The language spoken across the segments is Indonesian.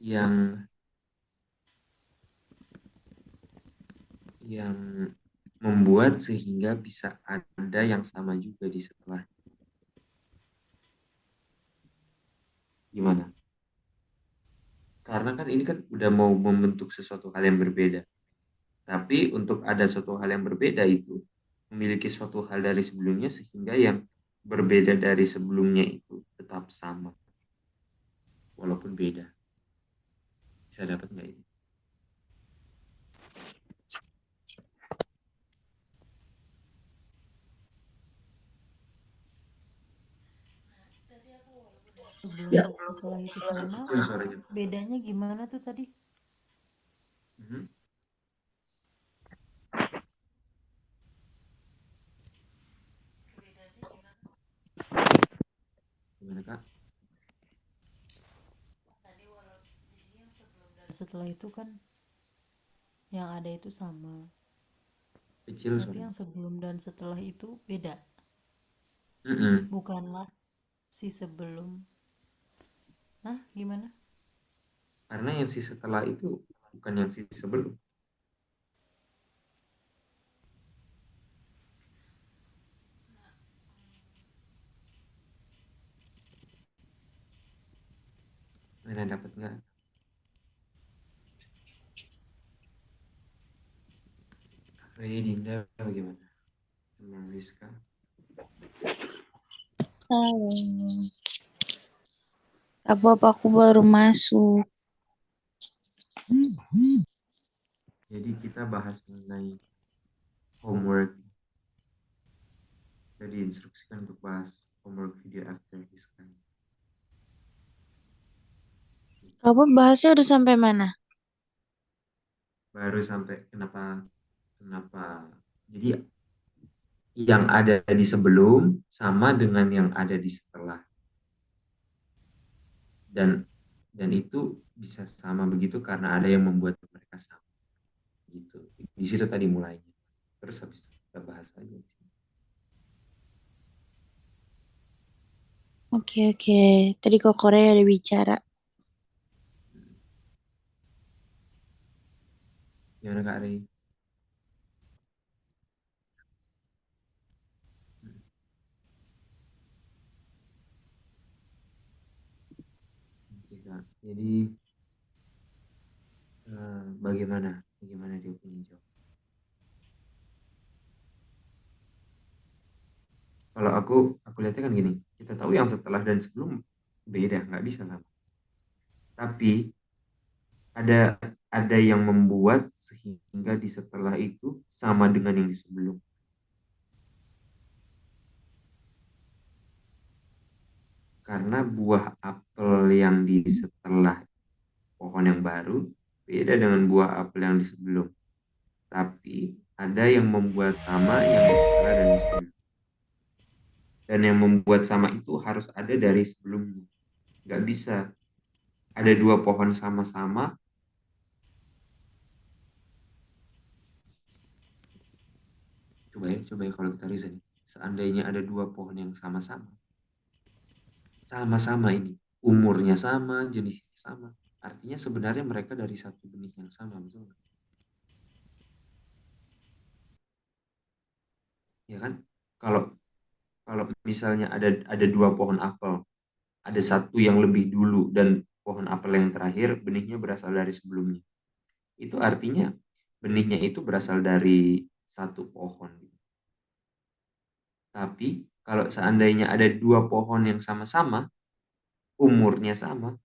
yang yang membuat sehingga bisa ada yang sama juga di setelah. Gimana? Karena kan ini kan udah mau membentuk sesuatu hal yang berbeda. Tapi untuk ada suatu hal yang berbeda itu memiliki suatu hal dari sebelumnya sehingga yang berbeda dari sebelumnya itu tetap sama walaupun beda. Bisa dapat nggak ini? Sebelum Ya, dan setelah itu sama, Kecil suaranya. bedanya gimana tuh tadi? Mhm. Gimana kak? Setelah itu kan yang ada itu sama, Kecil tapi suaranya. yang sebelum dan setelah itu beda. Mm-mm. Bukanlah si sebelum. Nah, gimana? Karena yang si setelah itu bukan yang si sebelum. Mana dapat nggak? Ray Dinda bagaimana? Sama Rizka. apa aku baru masuk. Jadi kita bahas mengenai homework. Kita diinstruksikan untuk bahas homework video after this kan. Kamu bahasnya udah sampai mana? Baru sampai kenapa kenapa. Jadi yang ada di sebelum sama dengan yang ada di setelah. Dan itu bisa sama begitu karena ada yang membuat mereka sama gitu. Di situ tadi mulainya. Terus habis itu kita bahas aja di sini. Oke, oke. Tadi kok Korea ada bicara. Gimana Kak Rey? Oke, Kak. Jadi bagaimana bagaimana dia punya jawab? Kalau aku lihatnya kan gini, kita tahu yang setelah dan sebelum beda, nggak bisa sama. Tapi ada ada yang membuat sehingga di setelah itu sama dengan yang di sebelum. Karena buah apel yang di setelah pohon yang baru beda dengan buah apel yang di sebelum. Tapi ada yang membuat sama yang di setelah dan di sebelum. Dan yang membuat sama itu harus ada dari sebelumnya. Nggak bisa ada dua pohon sama-sama. Coba ya kalau kita reason. Seandainya ada dua pohon yang sama-sama. Sama-sama ini. Umurnya sama, jenisnya sama. Artinya sebenarnya mereka dari satu benih yang sama, betul nggak? Ya kan? Kalau kalau misalnya ada dua pohon apel, ada satu yang lebih dulu dan pohon apel yang terakhir, benihnya berasal dari sebelumnya. Itu artinya benihnya itu berasal dari satu pohon. Tapi kalau seandainya ada dua pohon yang sama-sama, umurnya sama,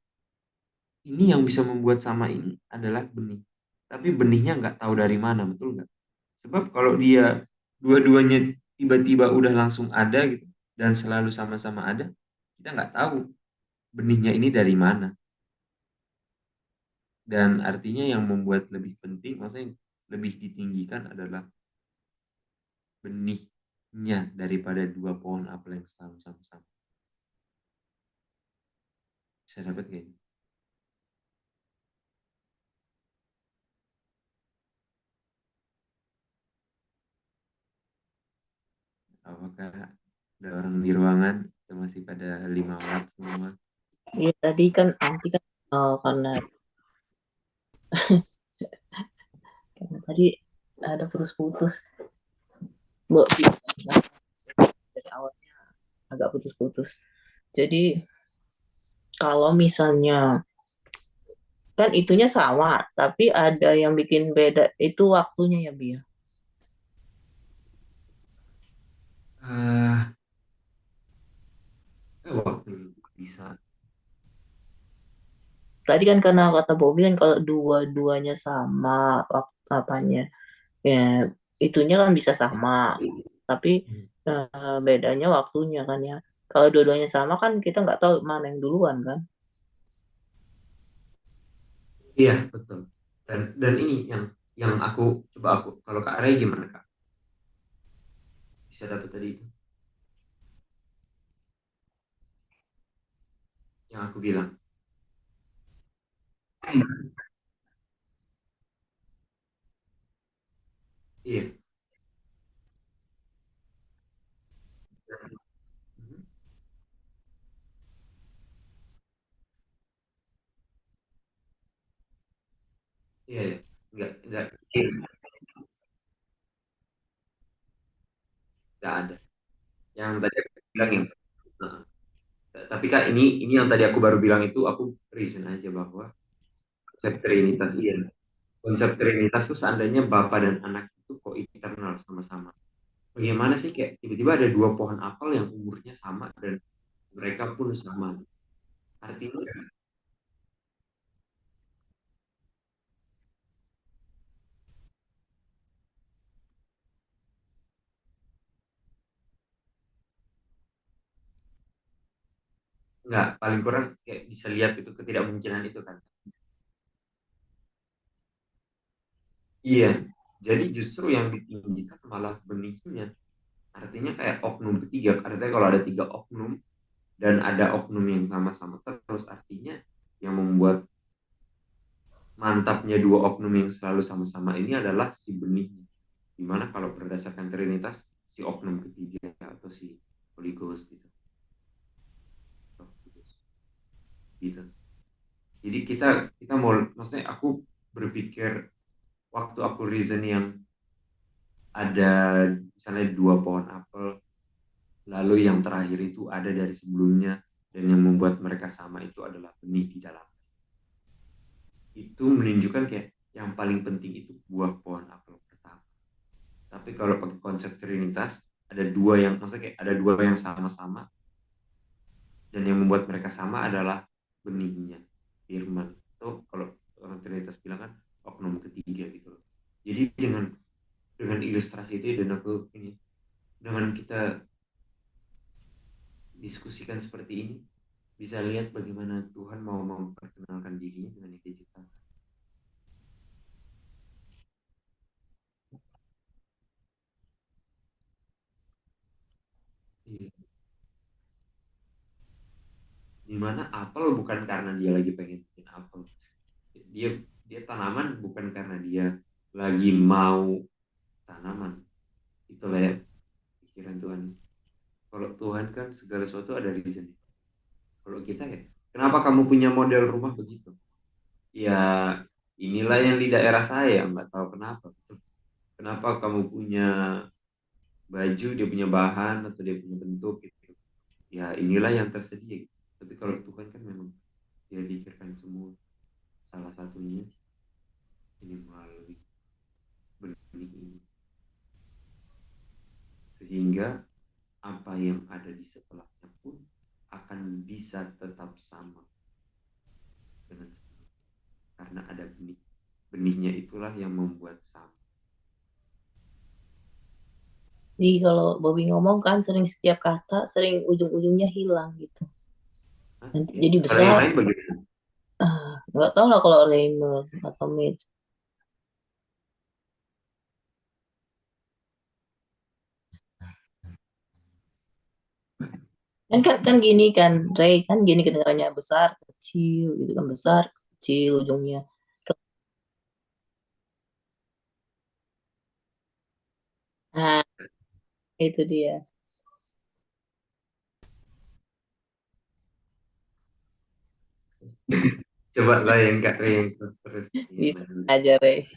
ini yang bisa membuat sama ini adalah benih. Tapi benihnya nggak tahu dari mana, betul nggak? Sebab kalau dia dua-duanya tiba-tiba udah langsung ada gitu dan selalu sama-sama ada, kita nggak tahu benihnya ini dari mana. Dan artinya yang membuat lebih penting, maksudnya yang lebih ditinggikan adalah benihnya daripada dua pohon apel yang selalu sama-sama. Bisa dapat gak ini? Apakah ada orang di ruangan atau masih pada 5 watt semua? Ya tadi kan nanti kan karena Karena tadi ada putus-putus. Bu, dari awalnya agak putus-putus. Jadi kalau misalnya kan itunya sama, tapi ada yang bikin beda itu waktunya ya, Bia. eh waktu bisa. Tadi kan karena kata Bobby kan kalau dua-duanya sama apanya ya itunya kan bisa sama, tapi Hmm. bedanya waktunya kan ya. Kalau dua-duanya sama kan kita nggak tahu mana yang duluan kan. Iya, betul. Dan ini yang aku coba aku kalau Kak Ray gimana Kak? Bisa dapat tadi itu yang aku bilang. Iya. Mhm. Iya, iya. Enggak, iya, enggak ada. Yang tadi aku bilang yang Heeh. Tapi Kak ini yang tadi aku baru bilang itu aku reason aja bahwa konsep Trinitas iya. Konsep Trinitas tuh seandainya Bapa dan Anak itu kok eternal sama-sama. Bagaimana sih kayak tiba-tiba ada dua pohon apel yang umurnya sama dan mereka pun sama. Artinya nggak paling kurang kayak bisa lihat itu ketidakmungkinan itu kan. Iya. Jadi justru yang ditinggikan malah benihnya. Artinya kayak oknum ketiga. Artinya kalau ada tiga oknum dan ada oknum yang sama-sama terus artinya yang membuat mantapnya dua oknum yang selalu sama-sama ini adalah si benihnya. Dimana kalau berdasarkan Trinitas si oknum ketiga atau si Holy Ghost gitu. Gitu. Jadi kita kita mau maksudnya aku berpikir waktu aku reason yang ada misalnya dua pohon apel lalu yang terakhir itu ada dari sebelumnya dan yang membuat mereka sama itu adalah benih di dalam. Itu menunjukkan kayak yang paling penting itu buah pohon apel pertama. Tapi kalau pakai konsep Trinitas, ada dua yang maksudnya kayak ada dua yang sama-sama dan yang membuat mereka sama adalah benihnya, firman. Itu kalau orang Trinitas bilang kan oknum ketiga gitu loh. Jadi dengan ilustrasi itu dan aku ini dengan kita diskusikan seperti ini bisa lihat bagaimana Tuhan mau memperkenalkan dirinya dengan yang diciptakan. Iya. Dimana apel bukan karena dia lagi pengen bikin apel. Dia dia tanaman bukan karena dia lagi mau tanaman. Itulah ya pikiran Tuhan. Kalau Tuhan kan segala sesuatu ada reason. Kalau kita ya, kenapa kamu punya model rumah begitu? Ya inilah yang di daerah saya, nggak tahu kenapa. Kenapa kamu punya baju, dia punya bahan atau dia punya bentuk gitu. Ya inilah yang tersedia. Gitu. Tapi kalau Tuhan kan memang dia pikirkan semua. Salah satunya ini melalui benih ini. Sehingga apa yang ada di setelahnya pun akan bisa tetap sama dengan sebelumnya. Karena ada benih. Benihnya itulah yang membuat sama. Jadi kalau Bobby ngomong kan sering setiap kata sering ujung-ujungnya hilang gitu. Hah? Nanti Ya. jadi Kalau yang besar. lain bagaimana? Nggak tahu lah kalau Raymond atau Mitch. Kan gini kan, Ray kan gini kedengarannya besar, kecil gitu kan besar, kecil ujungnya. Nah, itu dia. Coba lah yang Kak Re yang terus Bisa gimana? aja, Re.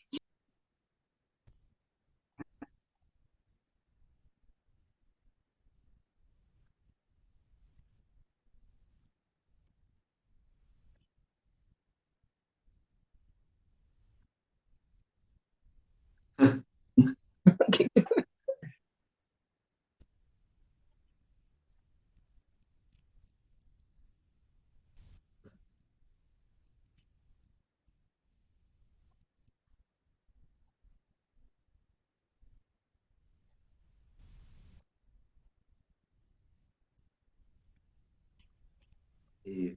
Iya.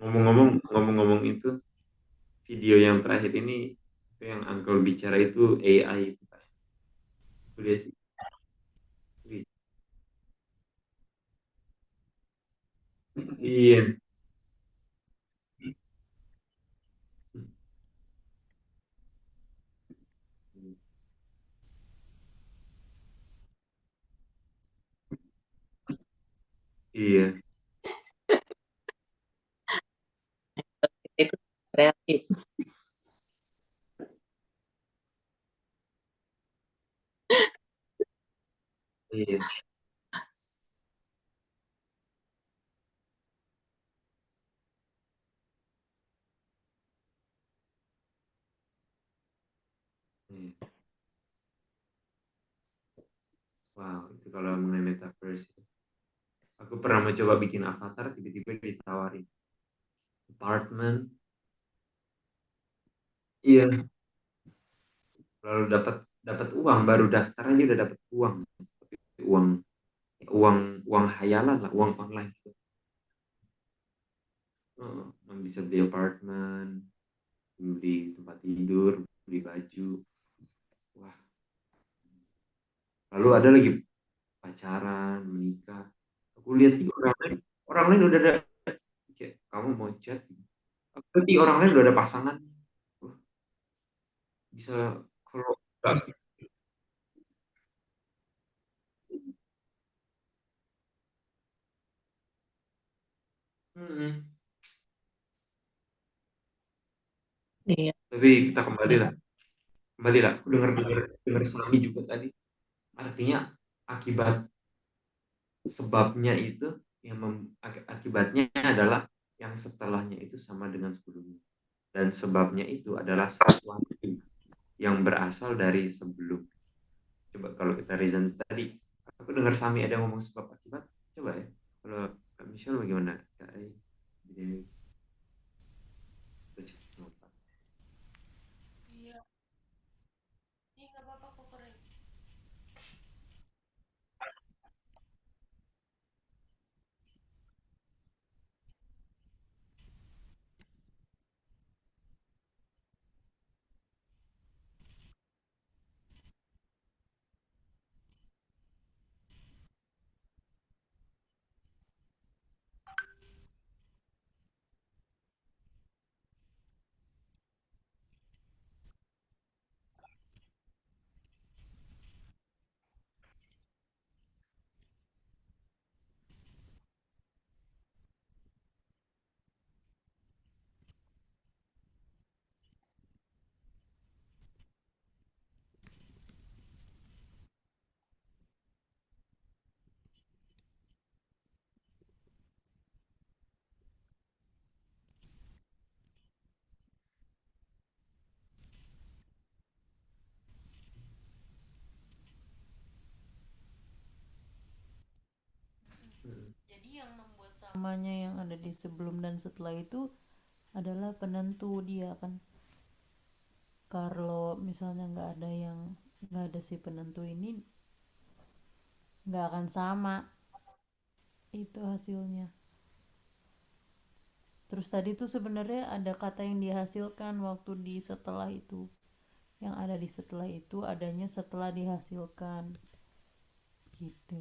Ngomong-ngomong itu video yang terakhir ini itu yang Uncle bicara itu AI itu Pak. Aku lihat sih. Wih, iya. Iya, Itu kreatif. iya, iya. Wow, itu kalau mengenai metaverse. Aku pernah mencoba bikin avatar, tiba-tiba ditawarin apartemen. Iya, lalu dapat dapat uang, baru daftar aja udah dapat uang. Tapi uang uang uang hayalan lah, uang online. Yang bisa beli apartemen, beli tempat tidur, beli baju. Wah, lalu ada lagi pacaran, menikah. Aku lihat nih orang lain udah ada kayak kamu mau chat. Berarti orang lain udah ada pasangan. Wah, bisa kalau nggak- Hmm. Iya. Tapi kita kembali lah. Aku dengar dengar dengar Sami juga tadi. Artinya akibat sebabnya itu akibatnya adalah yang setelahnya itu sama dengan sebelumnya. Dan sebabnya itu adalah sesuatu yang berasal dari sebelum. Coba kalau kita reason tadi, aku dengar Sami ada ngomong sebab akibat. Coba ya. Kalau Kak Michelle bagaimana? Kak Ai, jadi kita coba. Iya, ini nggak apa-apa kok keren. Jadi yang membuat samanya yang ada di sebelum dan setelah itu adalah penentu dia kan. Kalau misalnya nggak ada si penentu ini, nggak akan sama itu hasilnya. Terus tadi tuh sebenarnya ada kata yang dihasilkan waktu di setelah itu. Yang ada di setelah itu adanya setelah dihasilkan gitu.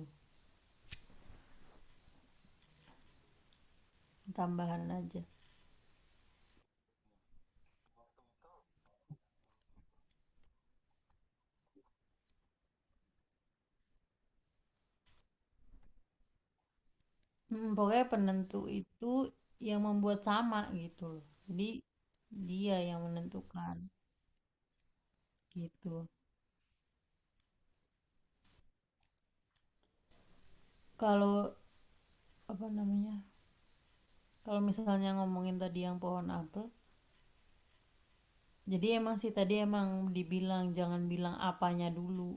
Tambahan aja. Pokoknya penentu itu yang membuat sama gitu loh. Jadi dia yang menentukan gitu. Kalau apa namanya? Kalau misalnya ngomongin tadi yang pohon apel, jadi emang sih tadi emang dibilang jangan bilang apanya dulu.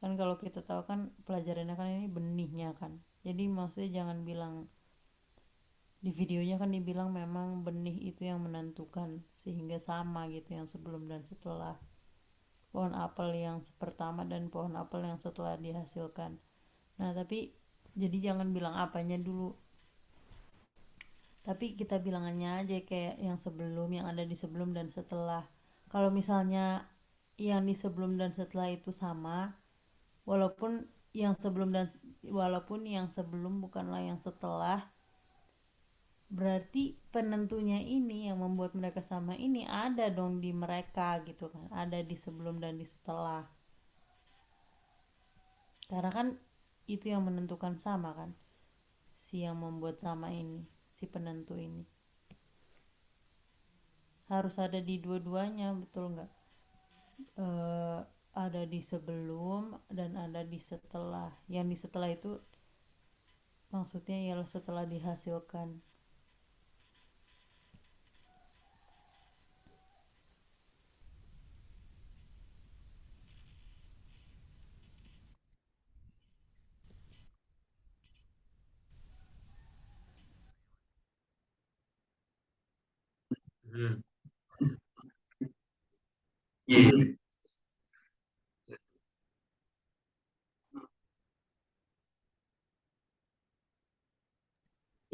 Kan kalau kita tahu kan pelajarannya kan ini benihnya kan. Jadi maksudnya jangan bilang di videonya kan dibilang memang benih itu yang menentukan sehingga sama gitu yang sebelum dan setelah pohon apel yang pertama dan pohon apel yang setelah dihasilkan. Nah, tapi jadi jangan bilang apanya dulu, tapi kita bilangannya aja kayak yang sebelum, yang ada di sebelum dan setelah. Kalau misalnya yang di sebelum dan setelah itu sama, walaupun yang sebelum dan walaupun yang sebelum bukanlah yang setelah, berarti penentunya ini yang membuat mereka sama ini ada dong di mereka gitu kan, ada di sebelum dan di setelah, karena kan itu yang menentukan sama kan, si yang membuat sama ini, si penentu ini harus ada di dua-duanya, betul nggak? eh ada di sebelum dan ada di setelah. Yang di setelah itu maksudnya ialah setelah dihasilkan. Hmm. Iya.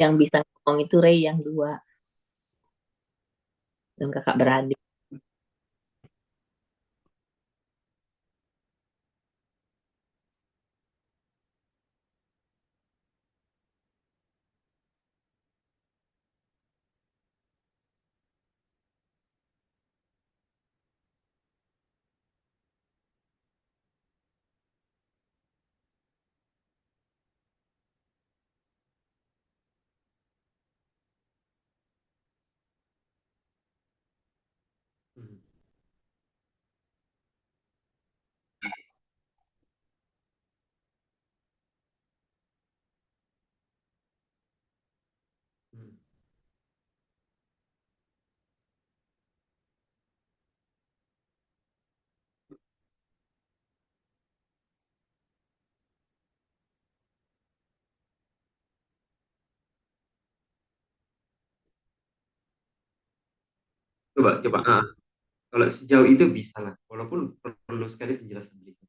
Yang bisa ngomong itu Ray yang dua dan kakak beradik. Hmm. Hmm. Coba coba kalau sejauh itu bisa lah, walaupun perlu sekali penjelasan berikut.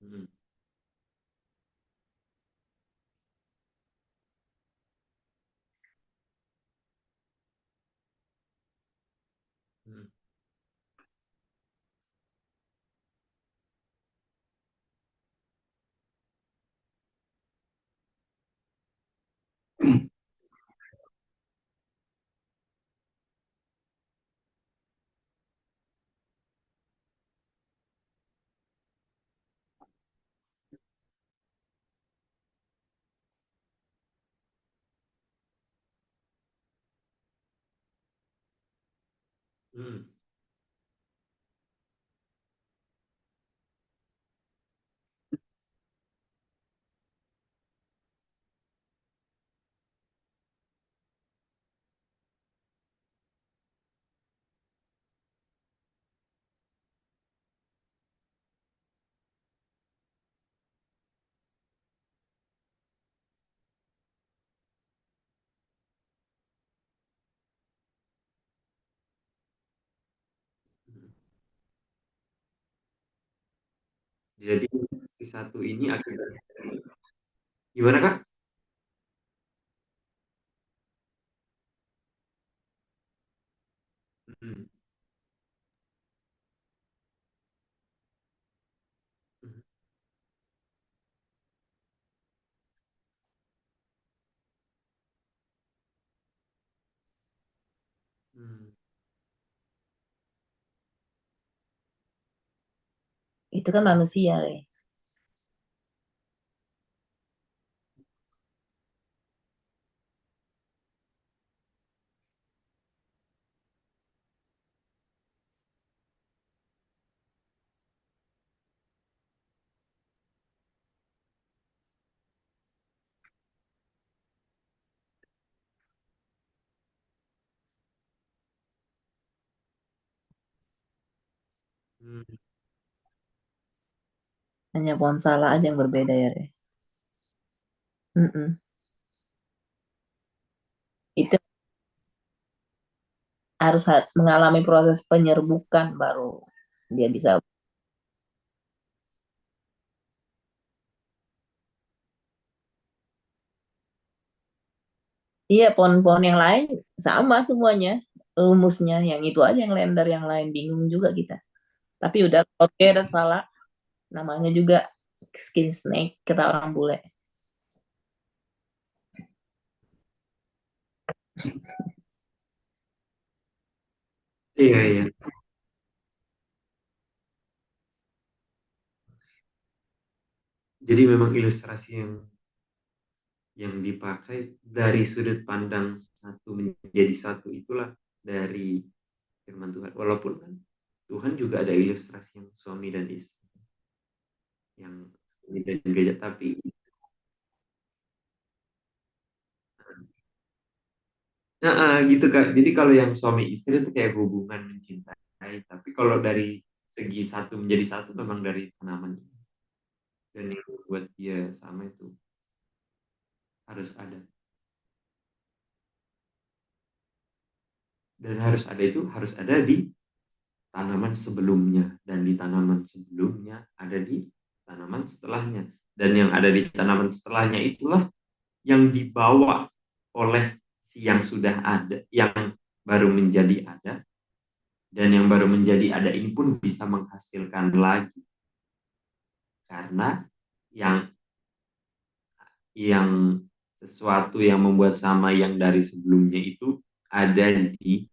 Hmm. Hmm. Hmm. Hmm. Jadi si satu ini agak gimana kak? Hmm. Hmm. Hmm. Itu kan manusia, Le. Hmm. Hanya pohon salah aja yang berbeda ya, Le. Mm-mm. Itu harus mengalami proses penyerbukan baru dia bisa. Iya, pohon-pohon yang lain sama semuanya rumusnya. Yang itu aja yang lender, yang lain bingung juga kita. Tapi udah oke, udah salah. Namanya juga skin snake, kata orang bule. Iya, iya. Jadi memang ilustrasi yang dipakai dari sudut pandang satu menjadi satu itulah dari firman Tuhan. Walaupun kan Tuhan juga ada ilustrasi yang suami dan istri, yang suami dan gereja, tapi gitu Kak. Jadi kalau yang suami istri itu kayak hubungan mencintai, tapi kalau dari segi satu menjadi satu memang dari tanaman ini. Dan yang membuat dia sama itu harus ada. Dan harus ada itu harus ada di tanaman sebelumnya, dan di tanaman sebelumnya ada di tanaman setelahnya, dan yang ada di tanaman setelahnya itulah yang dibawa oleh si yang sudah ada, yang baru menjadi ada, dan yang baru menjadi ada ini pun bisa menghasilkan lagi karena yang yang sesuatu yang membuat sama yang dari sebelumnya itu ada di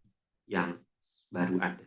yang baru ada.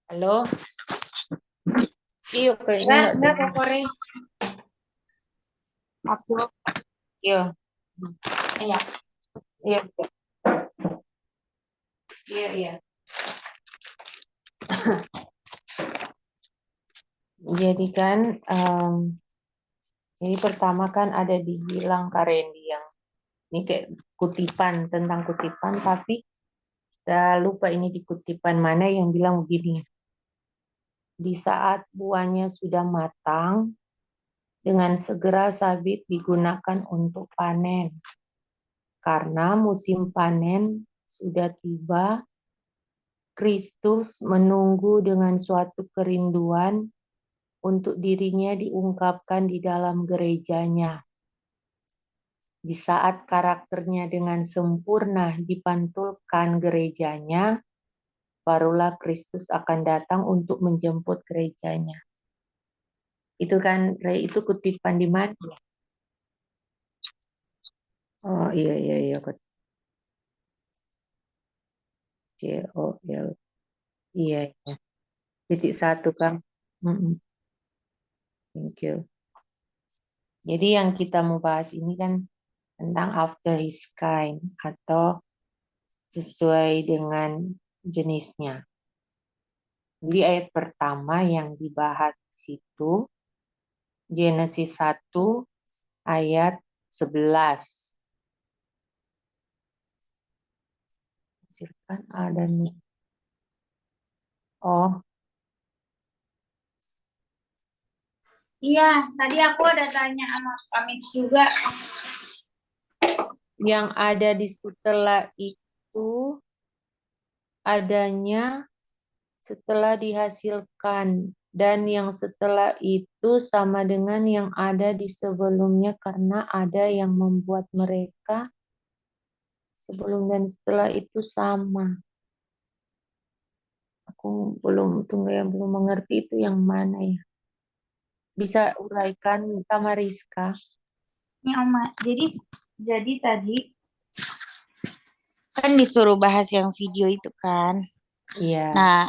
Halo? Iya, kayaknya Enggak, nggak enggak dengar. kok Kore. Aku, iya, Iya. iya, iya, iya. Jadi kan, ini pertama kan ada dibilang Kak Randy yang ini kayak kutipan tentang kutipan, tapi kita lupa ini di kutipan mana yang bilang begini. Di saat buahnya sudah matang, dengan segera sabit digunakan untuk panen. Karena musim panen sudah tiba, Kristus menunggu dengan suatu kerinduan untuk dirinya diungkapkan di dalam gerejanya. Di saat karakternya dengan sempurna dipantulkan gerejanya, barulah Kristus akan datang untuk menjemput gerejanya. Itu kan, itu kutipan di mana? Oh iya, iya, iya. COL. Iya, iya. Titik satu kan. Thank you. Jadi yang kita mau bahas ini kan tentang after his kind atau sesuai dengan jenisnya. Jadi ayat pertama yang dibahas di situ Genesis 1 ayat 11. Silakan ada nih. Oh, Iya, tadi aku ada tanya sama Kamits juga. yang ada di setelah itu adanya setelah dihasilkan, dan yang setelah itu sama dengan yang ada di sebelumnya karena ada yang membuat mereka sebelum dan setelah itu sama. Aku belum mengerti itu yang mana ya. Bisa uraikan sama Rizka? Nih Oma, jadi tadi kan disuruh bahas yang video itu kan. Iya. Nah,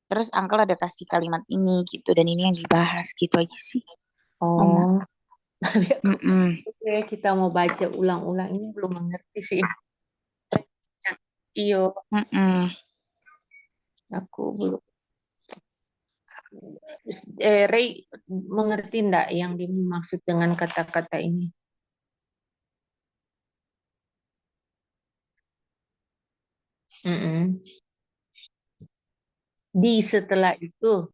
terus Uncle ada kasih kalimat ini gitu dan ini yang dibahas gitu aja sih, Oma. Oh, tapi aku Mm-mm. kita mau baca ulang-ulang ini belum mengerti sih. Iyo, Mm-mm. aku belum. Ray, mengerti enggak yang dimaksud dengan kata-kata ini? Mm-mm. Di setelah itu.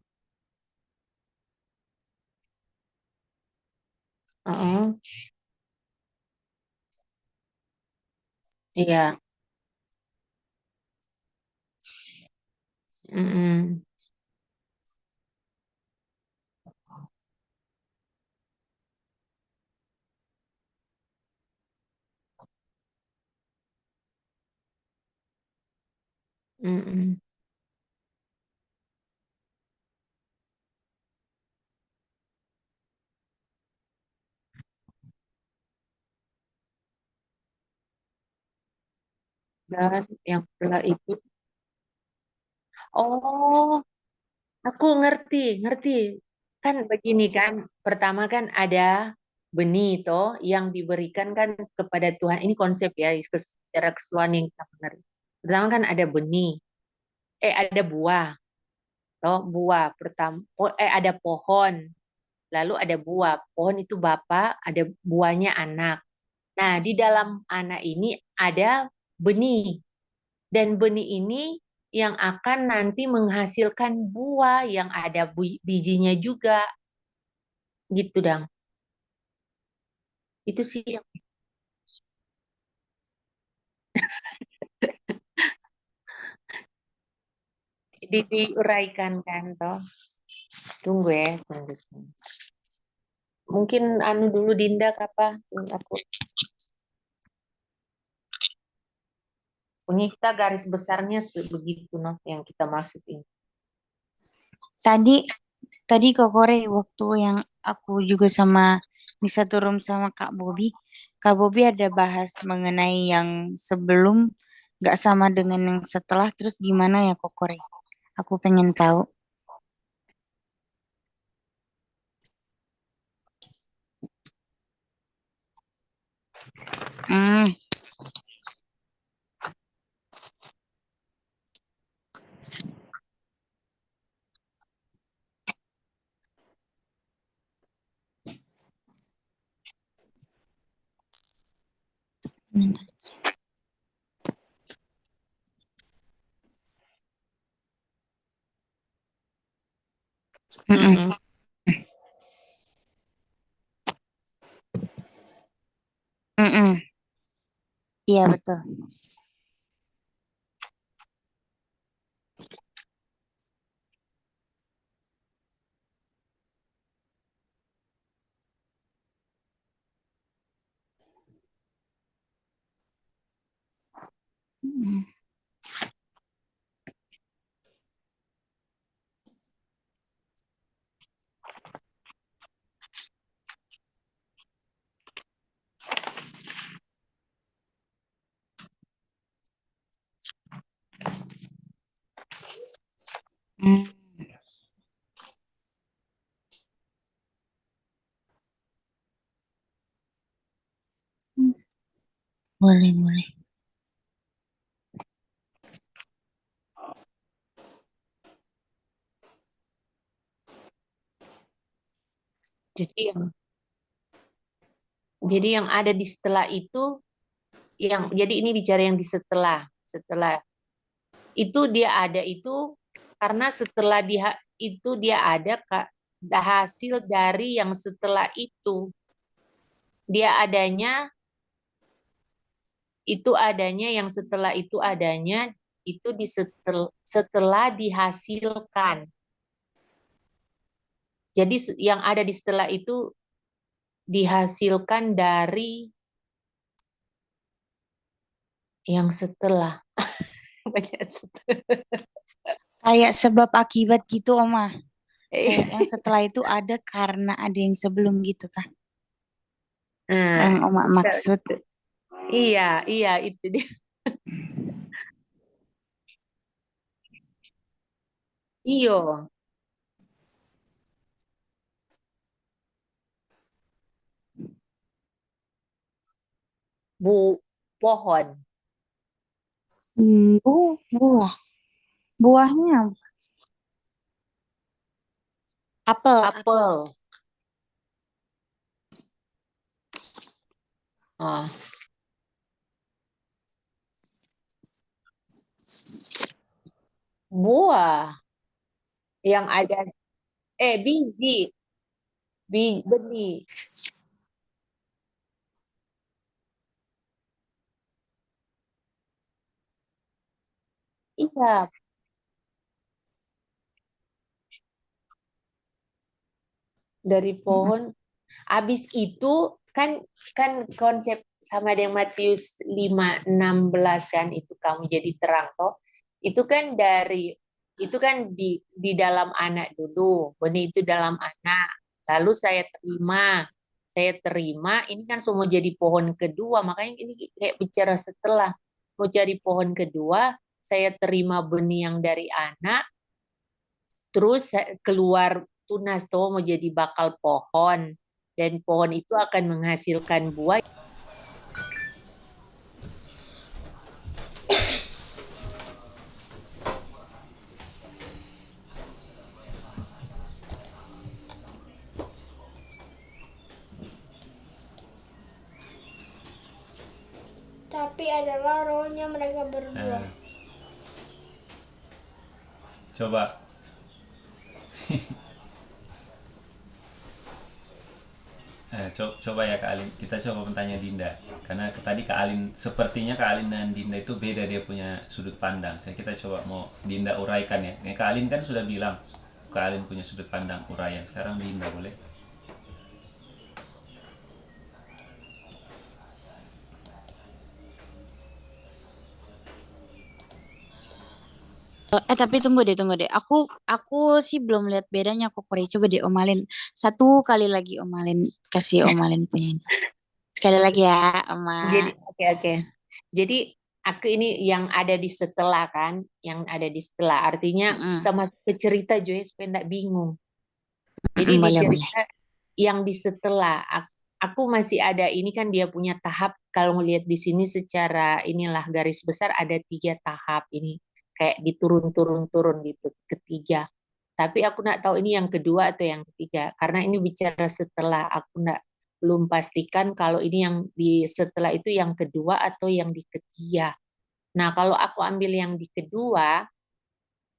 Oh, iya. Mm-mm. Mm-mm. Dan yang setelah itu, oh, aku ngerti. Kan begini kan, pertama kan ada benih toh yang diberikan kan kepada Tuhan. Ini konsep ya, secara keseluruhan yang kita mengerti. Pertama kan ada benih, ada buah, toh buah pertama, ada pohon, lalu ada buah. Pohon itu bapak, ada buahnya anak. Nah, di dalam anak ini ada benih. Dan benih ini yang akan nanti menghasilkan buah yang ada bijinya juga. Gitu, Dang. Itu sih yang diuraikan kan, toh. Tunggu ya, tunggu. Mungkin anu dulu Dinda apa? Aku punya kita garis besarnya sebegitu noh yang kita masukin. Tadi Kak Kore waktu yang aku juga sama di satu room sama Kak Bobby ada bahas mengenai yang sebelum nggak sama dengan yang setelah, terus gimana ya Kak Kore? Aku pengen tahu. Hmm, mm-mm, Mm-mm. mm-mm. Iya betul. Mm, mm, mm. Boleh boleh. Jadi yang ada di setelah itu jadi ini bicara yang di setelah itu dia ada itu karena setelah itu dia ada hasil dari yang setelah itu dia adanya yang setelah itu adanya itu setelah dihasilkan. Jadi yang ada di setelah itu dihasilkan dari yang setelah. Kayak sebab akibat gitu, Oma. Kayak yang setelah itu ada karena ada yang sebelum gitu kah? Yang Nah, Oma maksud. iya itu dia. Iyo. Pohon. Buah. Buahnya apel. Oh. Buah yang ada biji benih. Iya, dari pohon. Habis itu kan konsep sama dengan Matius 5:16 kan itu kamu jadi terang toh. Itu kan di dalam anak dulu. Benih itu dalam anak. Lalu saya terima ini kan semua jadi pohon kedua, makanya ini kayak bicara setelah mau jadi pohon kedua, saya terima benih yang dari anak, terus keluar tunas tuh mau jadi bakal pohon, dan pohon itu akan menghasilkan buah. Tapi adalah rohnya mereka berdua. Coba. Coba ya Kak Alin, kita coba bertanya Dinda. Karena tadi Kak Alin, sepertinya Kak Alin dan Dinda itu beda, dia punya sudut pandang. Jadi kita coba mau Dinda uraikan ya. Kak Alin kan sudah bilang Kak Alin punya sudut pandang uraian. Sekarang Dinda boleh? Tapi tunggu deh. Aku sih belum lihat bedanya kok Korea. Coba deh omalin. Satu kali lagi omalin. Kasih omalin punya ini. Sekali lagi ya, Oma. Jadi oke. Jadi aku ini yang ada di setelah kan, yang ada di setelah. Artinya kita masuk ke cerita juga supaya enggak bingung. Jadi di boleh. cerita yang di setelah aku masih ada ini kan dia punya tahap, kalau ngelihat di sini secara inilah garis besar ada 3 tahap ini. Kayak diturun-turun gitu, ketiga. Tapi aku nggak tahu ini yang kedua atau yang ketiga. Karena ini bicara setelah, aku belum pastikan kalau ini yang di setelah itu yang kedua atau yang di ketiga. Nah, kalau aku ambil yang di kedua,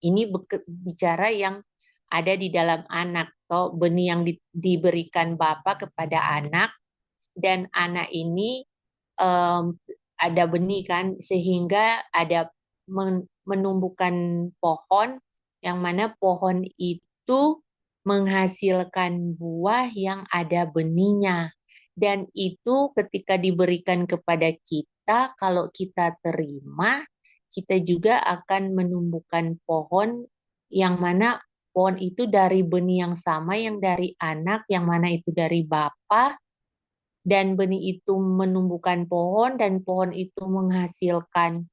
ini bicara yang ada di dalam anak, atau benih yang diberikan Bapa kepada anak, dan anak ini ada benih kan, sehingga ada menumbuhkan pohon, yang mana pohon itu menghasilkan buah yang ada benihnya. Dan itu ketika diberikan kepada kita, kalau kita terima, kita juga akan menumbuhkan pohon, yang mana pohon itu dari benih yang sama, yang dari anak, yang mana itu dari Bapa, dan benih itu menumbuhkan pohon, dan pohon itu menghasilkan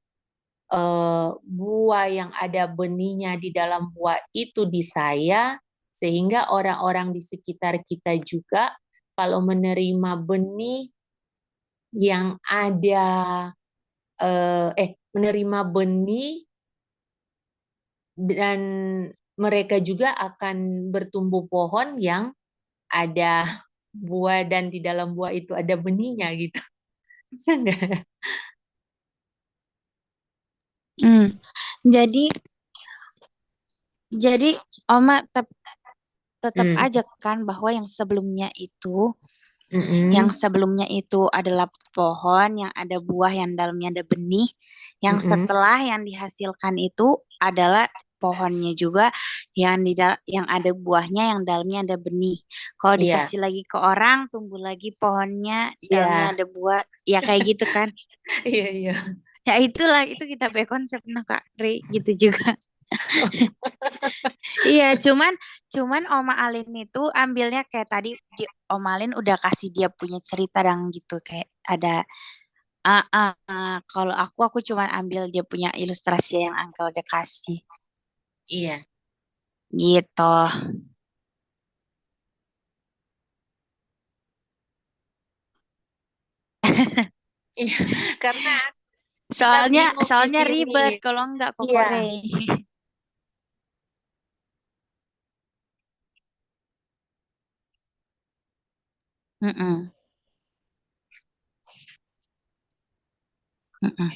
buah yang ada benihnya di dalam buah itu di saya, sehingga orang-orang di sekitar kita juga kalau menerima benih yang ada menerima benih, dan mereka juga akan bertumbuh pohon yang ada buah dan di dalam buah itu ada benihnya gitu. Bisa nggak? Hmm. Jadi jadi Oma tetap Hmm. aja kan bahwa Mm-mm. yang sebelumnya itu adalah pohon yang ada buah yang dalamnya ada benih, yang Mm-mm. setelah yang dihasilkan itu adalah pohonnya juga yang ada buahnya yang dalamnya ada benih. Kalau Iya, dikasih lagi ke orang tumbuh lagi pohonnya dalamnya iya, ada buah, ya kayak gitu kan. iya, iya. Ya itulah itu kita pakai konsep nah Kak Ri gitu juga. Iya, cuman Oma Alin itu ambilnya kayak tadi Oma Alin udah kasih dia punya cerita dan gitu kayak ada kalau aku cuman ambil dia punya ilustrasi yang Uncle udah kasih Iya, gitu. iya. Karena kita Soalnya bingung di soalnya sini. ribet kalau enggak Iya, kokore. Mm-mm, mm-mm.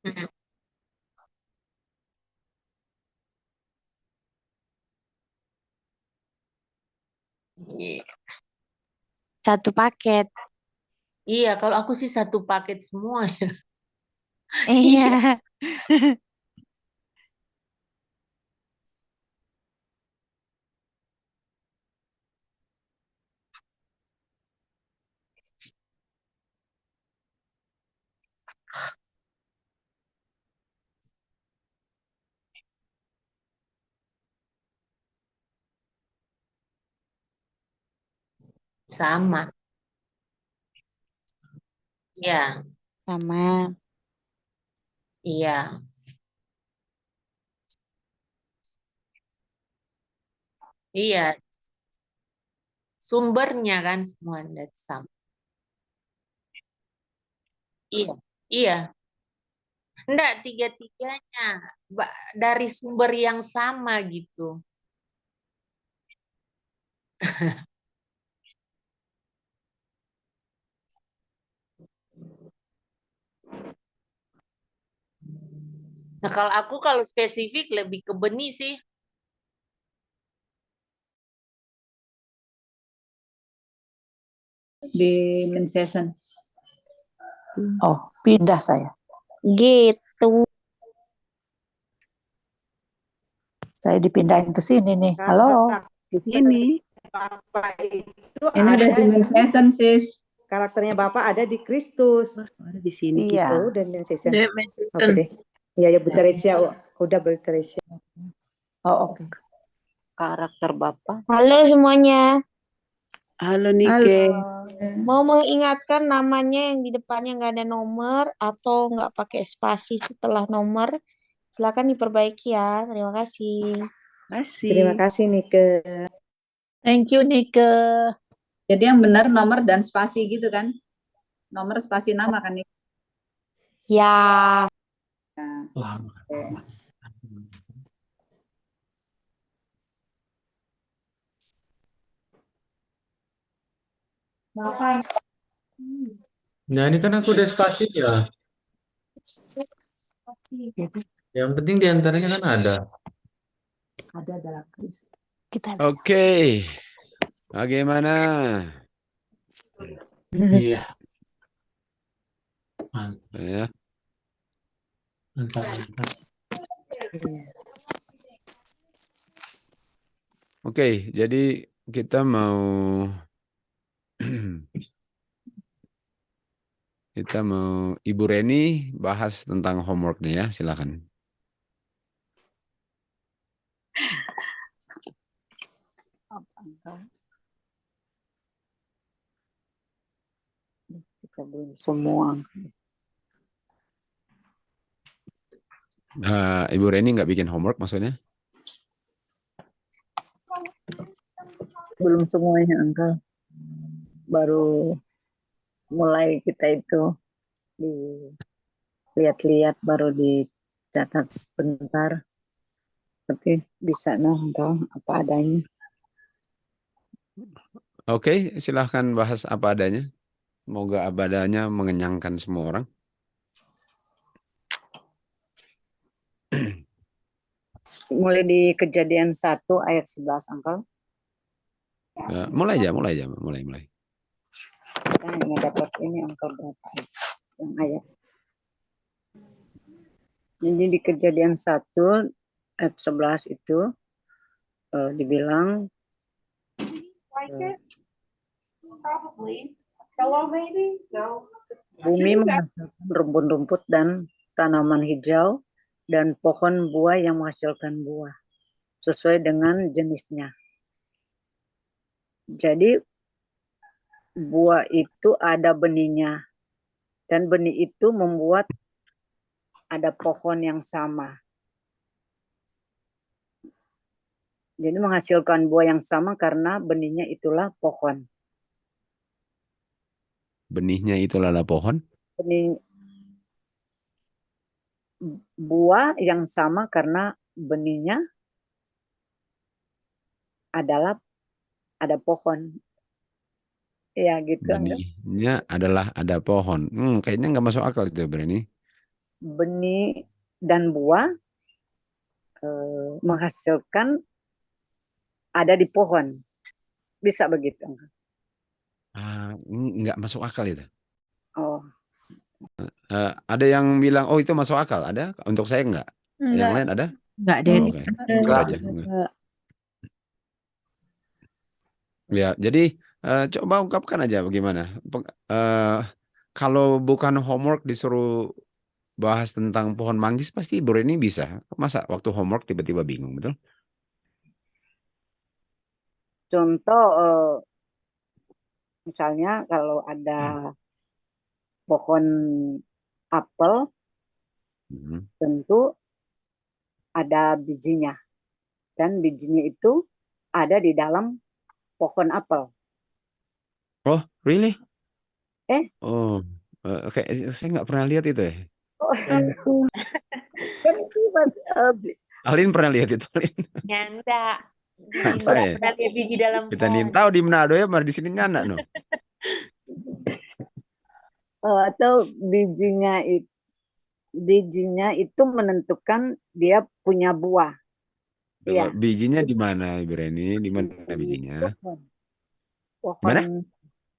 Mm-mm. Iya. Satu paket. Iya, kalau aku sih satu paket semua. Iya, Iya. sama. Iya, Sama. iya, iya. Sumbernya kan semua dari sama. Iya, iya. Enggak, tiga-tiganya dari sumber yang sama gitu. Nah, kalau spesifik lebih ke benih sih. Di Mensesan. Oh, pindah saya. Gitu. Saya dipindahin ke sini nih. Halo. Di sini Bapak itu Ini ada di Mensesan, sis. karakternya Bapak ada di Kristus. Ada di sini Iya. gitu dan Mensesan. Dia Oke mention. deh. Iya ya Bu Teresia. Udah Bu Teresia. Oh, oke. Karakter Bapak. Halo semuanya. Halo Halo. Nike. Mau mengingatkan namanya yang di depannya nggak ada nomor atau nggak pakai spasi setelah nomor, silakan diperbaiki ya. Terima kasih. Terima kasih Nike. Thank you, Nike. Jadi yang benar nomor dan spasi gitu kan? Nomor spasi nama kan? Nik? Ya. Nah, oke. Nah, ini kan aku udah spasi ya. Yang penting diantaranya kan ada. Ada dalam Kristus. Oke, bagaimana? Iya. Mantap, Ya. mantap. Oke, jadi kita mau Ibu Reni bahas tentang homework nih ya, silakan. Kita belum semua. Ibu Reni nggak bikin homework maksudnya? Belum semuanya, Uncle. Baru mulai kita itu dilihat-lihat, baru dicatat sebentar. Tapi bisa nongkrong apa adanya. Oke, silahkan bahas apa adanya. Semoga apa adanya mengenyangkan semua orang. Mulai di Kejadian 1 ayat 11, Uncle. Mulai aja, mulai. Kita hanya dapat ini angka berapa yang ayat. Jadi di Kejadian 1 ayat 11 itu dibilang bumi menghasilkan rumput-rumput dan tanaman hijau dan pohon buah yang menghasilkan buah sesuai dengan jenisnya. Jadi buah itu ada benihnya dan benih itu membuat ada pohon yang sama. Jadi menghasilkan buah yang sama karena benihnya itulah pohon. Benihnya itulah pohon. Benih buah yang sama karena benihnya adalah ada pohon. Ya gitu. Benihnya adalah ada pohon. Kayaknya nggak masuk akal itu berani. Benih dan buah menghasilkan ada di pohon. Bisa begitu. Nggak masuk akal itu. Oh. Ada yang bilang, oh itu masuk akal. Ada? Untuk saya enggak. Yang lain ada? Enggak deh. Oh, oke. Ikut aja. Ya, jadi coba ungkapkan aja bagaimana. Kalau bukan homework disuruh bahas tentang pohon manggis, pasti Ibu Reni bisa. Masa waktu homework tiba-tiba bingung, betul? Contoh, misalnya kalau ada pohon apel, tentu ada bijinya. Dan bijinya itu ada di dalam pohon apel. Oh, really? Oh, Oke, saya nggak pernah lihat itu ya. Alin pernah lihat itu, Alin? Nyanda. Apa ya? Pernah lihat biji dalam Kita pohon. nih tahu di Manado ya, malah di sini nyana no. Atau bijinya itu menentukan dia punya buah. Iya. Bijinya di mana, Ibu Reni? Di mana bijinya? Pohon.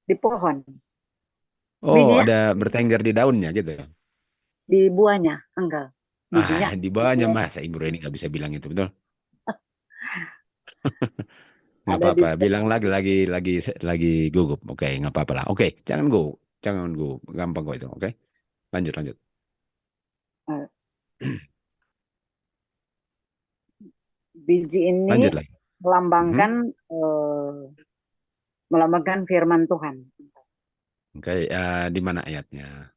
Di pohon. Oh, bijinya ada bertengger di daunnya gitu. Di buahnya, enggak. Bijinya. Di bawahnya masa Ibu Reni nggak bisa bilang itu, betul? Nggak apa-apa, bilang lagi gugup. Oke, nggak apa-apa lah. Oke, jangan go, gampang kok itu. Oke, lanjut. Biji ini Lanjut lagi. melambangkan firman Tuhan. Oke, di mana ayatnya?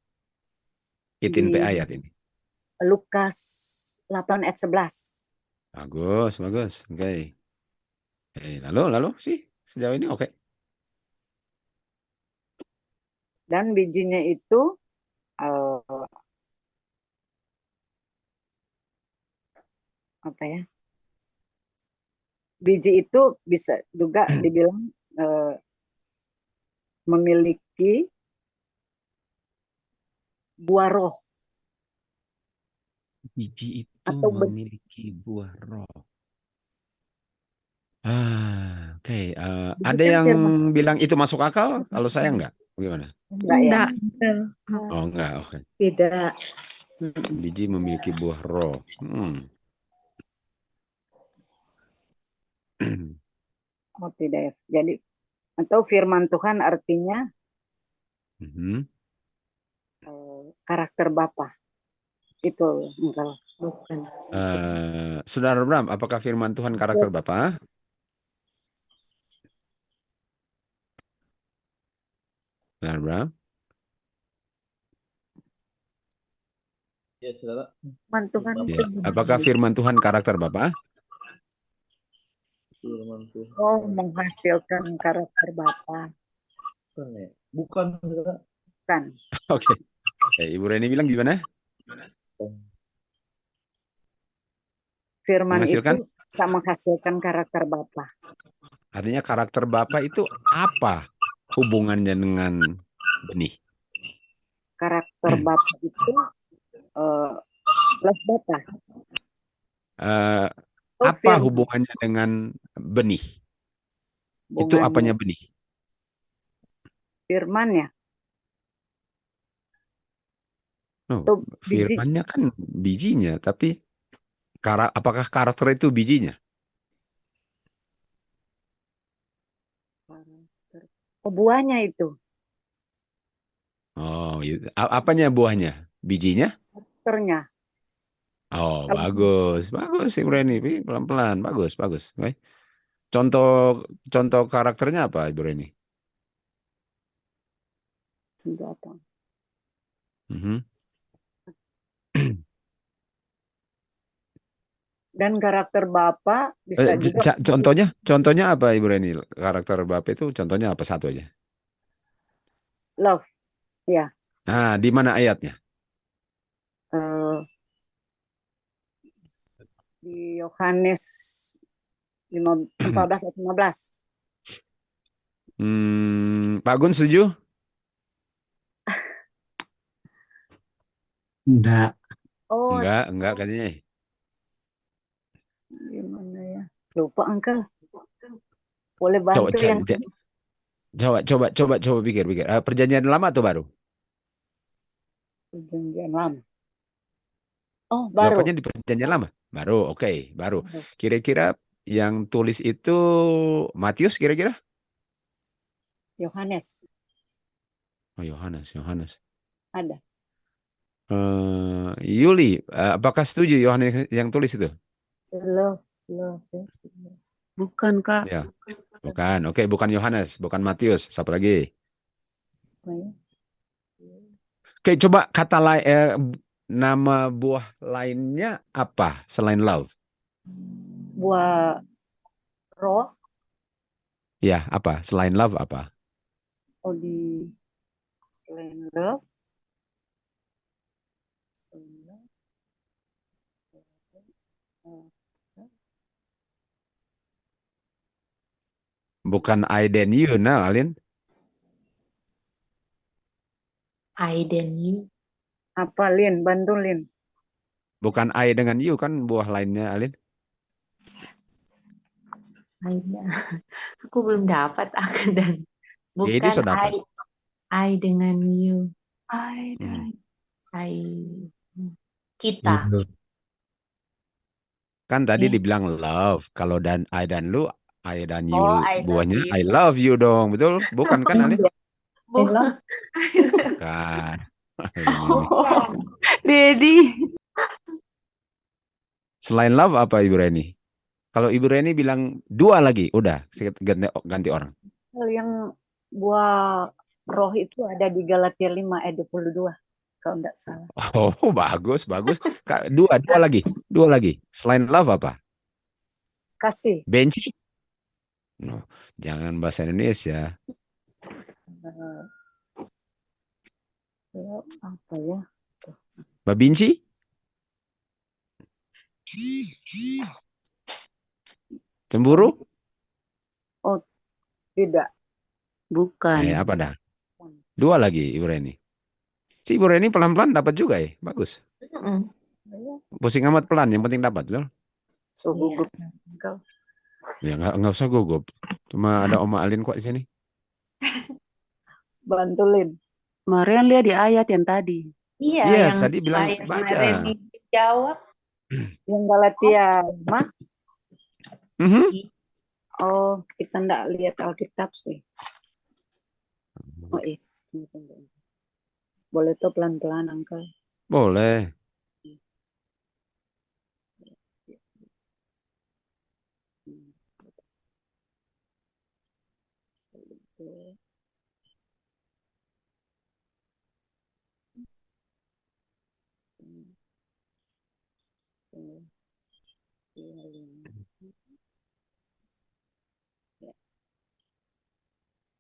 Itin pe ayat ini. Lukas 8 ayat 11. Bagus. Oke. Lalu sih sejauh ini oke. Dan bijinya itu apa ya? Biji itu bisa juga dibilang memiliki buah roh. Biji itu memiliki buah roh. Oke. Ada yang bilang itu masuk akal? Kalau saya enggak. Bagaimana? Enggak ya? Oh, enggak. Oke. Tidak. Biji memiliki buah roh. Oh, tidak ya. Jadi atau firman Tuhan artinya karakter Bapa. Itu enggak. Bukan. Saudara Bram, apakah firman Tuhan karakter Bapa? Saudara Bram? Ya, saudara. Firman Tuhan. Ya. Apakah firman Tuhan karakter Bapa? Oh, menghasilkan karakter Bapa. Bukan, saudara. Bukan. Oke. Ibu Reni bilang gimana? firman itu Menghasilkan, bisa menghasilkan karakter Bapa. artinya karakter Bapak itu apa hubungannya dengan benih? Karakter Bapa itu love Bapa. Eh, Oh, apa firman. hubungannya dengan benih? Itu Hubungannya apanya benih? firman ya. Oh, Itu biji. firmannya kan bijinya, tapi apakah karakter itu bijinya? Oh, buahnya itu. Oh, apanya buahnya? Bijinya? Karakternya. Oh, Kalau bagus Ibu Reni. Pelan-pelan, bagus. Oke. Contoh karakternya apa Ibu Reni? apa? Mhm. Dan karakter Bapa bisa juga Contohnya apa Ibu Reni? Karakter Bapak itu contohnya apa satu aja? love. Ya. Nah, di mana ayatnya? Di Yohanes 14 atau 15. Pak Gun setuju? Enggak. Oh, Enggak katanya. gimana ya? Lupa, Uncle. Boleh bantu yang Coba pikir. Perjanjian lama atau baru? perjanjian lama. Oh, baru. Jawabannya di perjanjian lama. Baru, oke, baru. Kira-kira yang tulis itu Matius kira-kira? Yohanes. Oh, Yohanes. Ada. Yuli, apakah setuju Yohanes yang tulis itu? Love. Bukan, Kak. Ya, bukan. Oke, bukan Yohanes, bukan Matius. Siapa lagi? Oke, coba kata nama buah lainnya apa selain love? Buah roh. Ya, apa? Selain love apa? Oh, selain love. Bukan I then you, nah, Alin. I then you. Apa, Lin? Bantu, Lin. Bukan I dengan you kan buah lainnya, Alin. Aku belum dapat dan Jadi bukan sudah dapat. I dengan you. Kita. Kan tadi dibilang love. Kalau I dan lu, I dan you Oh, I love buahnya you. I love you dong. Betul? Bukan kan, Alin? Bukan. Bukan. Alin ini. Dedi. Selain love apa Ibu Reni? Kalau Ibu Reni bilang dua lagi, udah ganti orang. Yang buah roh itu ada di Galatia 5 ayat 22. Kalau enggak salah. Oh, bagus. Dua lagi. Selain love apa? Kasih. Benci? No, jangan bahasa Indonesia. Apa ya? Babinci? Cemburu? Oh, tidak. Bukan. Apa dah? Dua lagi Ibu Reni. Si Ibu Reni pelan-pelan dapat juga ya. Bagus. Pusing amat pelan, yang penting dapat. Betul? So gugup. Ya nggak usah gugup. Cuma ada Oma Alin kok di sini. Bantulin. Marian lihat di ayat yang tadi. Iya, yang tadi bilang yang baca. kemarin dijawab. Yang Galatia mah? Oh, kita enggak lihat Alkitab sih. Oh iya. Boleh tuh pelan-pelan, Uncle. Boleh.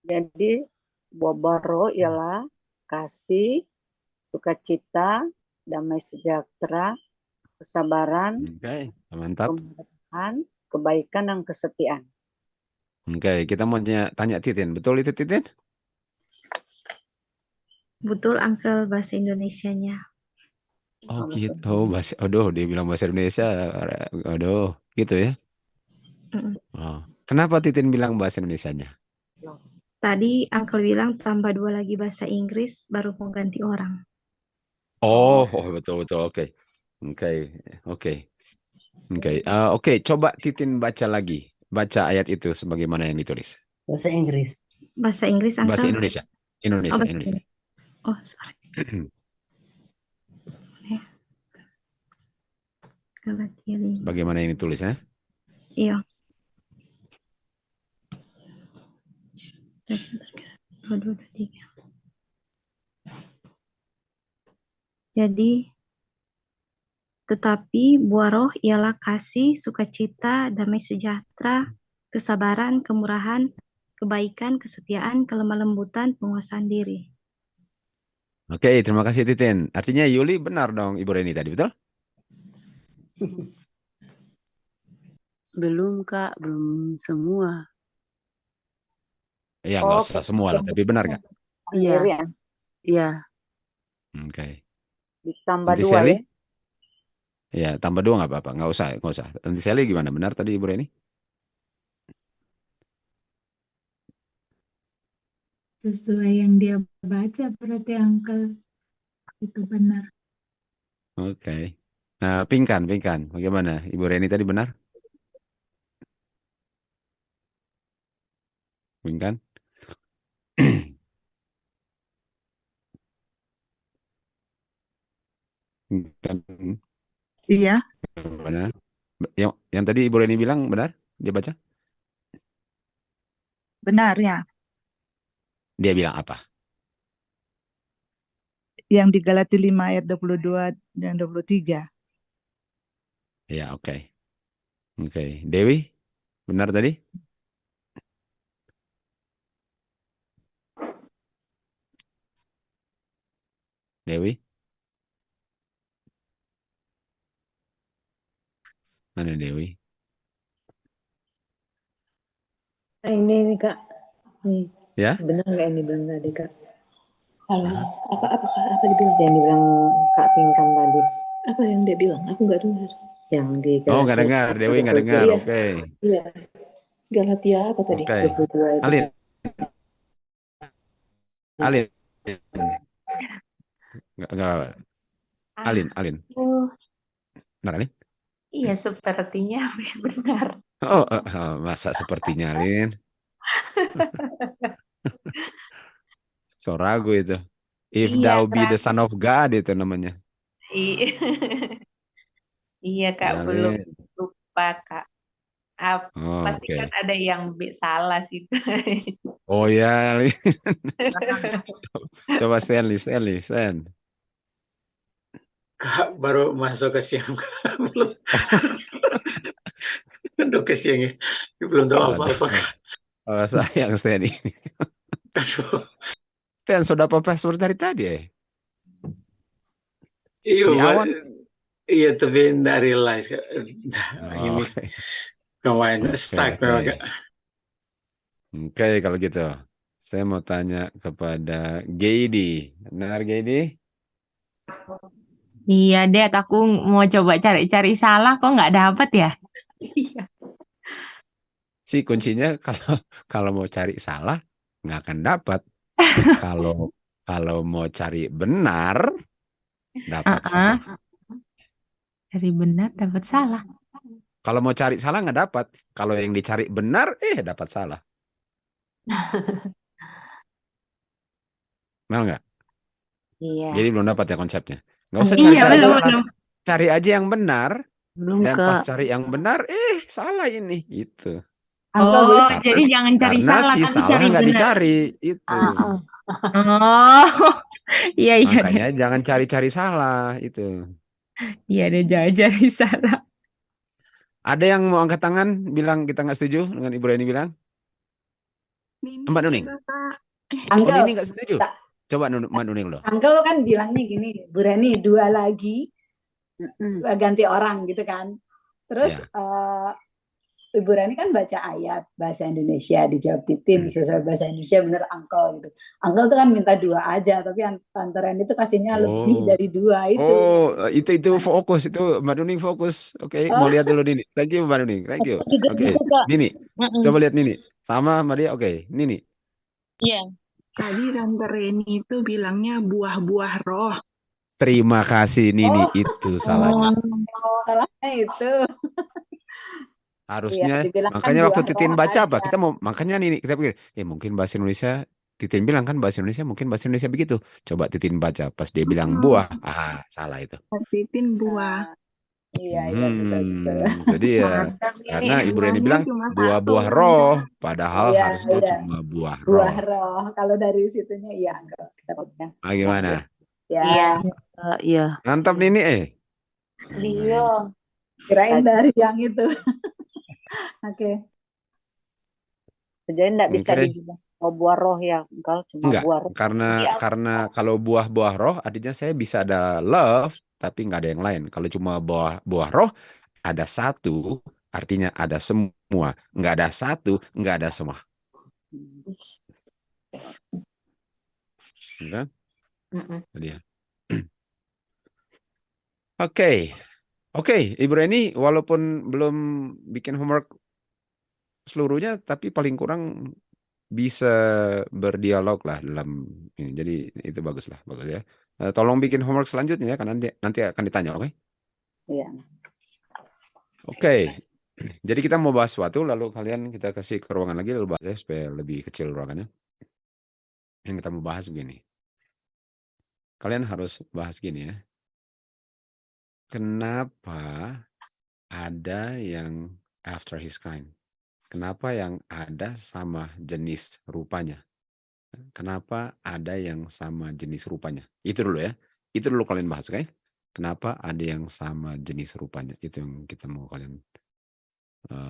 Jadi buah roh ialah kasih, sukacita, damai sejahtera, kesabaran, Mantap. Kemudahan, kebaikan, dan kesetiaan. Oke, kita mau tanya Titin. Betul itu Titin? Betul, Uncle, bahasa Indonesianya. Oh gitu. Aduh, dia bilang bahasa Indonesia. Aduh, gitu ya. Oh. Kenapa Titin bilang bahasa Indonesianya? Tadi Uncle bilang tambah 2 lagi bahasa Inggris, baru mau ganti orang. Oh, betul. Oke. Oke, coba Titin baca lagi. Baca ayat itu sebagaimana yang ditulis. Bahasa Inggris. Bahasa Inggris, Uncle? Bahasa Indonesia. Oh, oh, sorry. Galatia 5. Bagaimana yang ditulis ya? Iya. 2, 3. Jadi, tetapi buah roh ialah kasih, sukacita, damai sejahtera, kesabaran, kemurahan, kebaikan, kesetiaan, kelemah lembutan, penguasaan diri. Oke, terima kasih Titin. Artinya Yuli benar dong Ibu Reni tadi, betul? Belum, Kak. Belum semua. Iya, nggak usah semua lah, tapi benar nggak? Iya. Iya. Oke. Ditambah Nanti 2 Sally? ya. Ya, tambah 2 nggak apa-apa. Nggak usah. Nanti Sally gimana? Benar tadi Ibu Reni? Sesuai yang dia baca berarti Uncle. Itu benar. Oke. Nah, Pingkan. Bagaimana? Ibu Reni tadi benar? Pingkan? Pingkan. Iya. Benar. Yang tadi Ibu Reni bilang benar? Dia baca? Benar ya. Dia bilang apa? Yang di Galatia 5 ayat 22 dan 23. Ya, oke. Dewi, benar tadi? Dewi? Mana Dewi? Ini Kak, nih. Ya? Benar nggak ini bilang tadi Kak? Halo, apa dibilang? Yang dibilang Kak Pingkan tadi. Apa yang dia bilang? Aku nggak dengar. Yang di Galatia. Oh, nggak dengar. Dewi nggak dengar. Iya. Oke. Iya. Galatia apa tadi? Oke. 22 itu. Alin. Nggak. Alin. Benar, Alin? Iya, sepertinya benar. Oh, masa sepertinya, Alin? So ragu itu. If Iya, thou be the Kak. son of God itu namanya. Iya, Kak, Ya, belum Alin. lupa, Kak. Oh, Pasti oke. kan ada yang salah sih. Oh ya, Alin. Coba Stan. Kak, baru masuk ke siang. Belum. Udah ke siang ya. Belum tahu apa-apa. Oh, sayang Stan ini. Stan, sudah apa password dari tadi ya? Iya, Di awal? iya, tapi nggak realize. Ini Oke. kemarin stuck memang, Kak. Oke, kalau gitu. Saya mau tanya kepada Gedi. Benar, Gedi? Iya, Det, aku mau coba cari-cari salah kok nggak dapet ya? Si kuncinya kalau mau cari salah nggak akan dapat. Kalau mau cari benar dapat salah. Cari benar dapat salah. Kalau mau cari salah nggak dapat. Kalau yang dicari benar dapat salah. Mal nggak? Iya. Jadi belum dapat ya konsepnya. Nggak usah Iya, cari-cari belum, salah. belum. Cari aja yang benar. Belum, Dan pas Kak. cari yang benar, salah ini. Itu. Oh, jadi jangan cari Karena salah, si tapi salah cari nggak benar. dicari. Itu. Oh, iya. Makanya jangan cari-cari salah. Itu. Iya, deh, jangan cari salah. Ada yang mau angkat tangan bilang kita nggak setuju dengan Ibu Reni bilang? Mbak Nuning. Oh, Uncle, Nini nggak setuju? Coba Mbak Nuning loh. Uncle kan bilangnya gini, Bu Reni 2 lagi ganti orang gitu kan. Terus Ya. Ibu Rani kan baca ayat bahasa Indonesia, dijawab Titin sesuai bahasa Indonesia bener uncle gitu. Uncle tuh kan minta 2 aja, tapi Tante Rani tuh kasihnya lebih Oh, dari 2 itu. itu fokus itu Mbak Nuning fokus. Oke, mau lihat dulu Nini. Thank you Mbak Nuning. Thank you. Aku juga Oke, gitu, Kak. Nini. Mm-mm. Coba lihat Nini. Sama sama dia. Oke, Nini. Iya. Tadi Tante Reni itu bilangnya buah-buah roh. Terima kasih Nini. Itu salahnya. Salahnya itu. Iya, Harusnya dibilang kan makanya waktu buah Titin roh baca apa? aja. Kita mau makanya Nini kita pikir, mungkin bahasa Indonesia Titin bilang kan bahasa Indonesia mungkin bahasa Indonesia begitu. Coba Titin baca pas dia bilang buah. Salah itu. Titin buah. Iya, betul. Jadi ya karena Ibu Reni bilang cuma buah-buah satu. roh, padahal Iya, harusnya iya. cuma buah Buah roh. roh. Kalau dari situnya iya enggak dapatnya. Gimana? Ya, Iya. Mantap Nini Dio. Kirain dari yang itu. Oke. Jadi enggak bisa Oke. dibilang buah roh ya, kalau cuma Enggak, buah roh. karena kalau buah-buah roh artinya saya bisa ada love tapi nggak ada yang lain. Kalau cuma buah roh ada satu artinya ada semua. Nggak ada satu nggak ada semua. Kan? Jadi ya. Oke, Ibu Reni walaupun belum bikin homework seluruhnya tapi paling kurang bisa berdialog lah dalam ini. Jadi itu bagus ya. Tolong bikin homework selanjutnya ya karena nanti akan ditanya, oke? Iya. Oke. Jadi kita mau bahas sesuatu lalu kalian kita kasih ke ruangan lagi lalu bahas ya, supaya lebih kecil ruangannya. Yang kita mau bahas begini. Kalian harus bahas gini ya. Kenapa ada yang after his kind? Kenapa yang ada sama jenis rupanya? Kenapa ada yang sama jenis rupanya? Itu dulu ya. Itu dulu kalian bahas, oke? Kenapa ada yang sama jenis rupanya? Itu yang kita mau kalian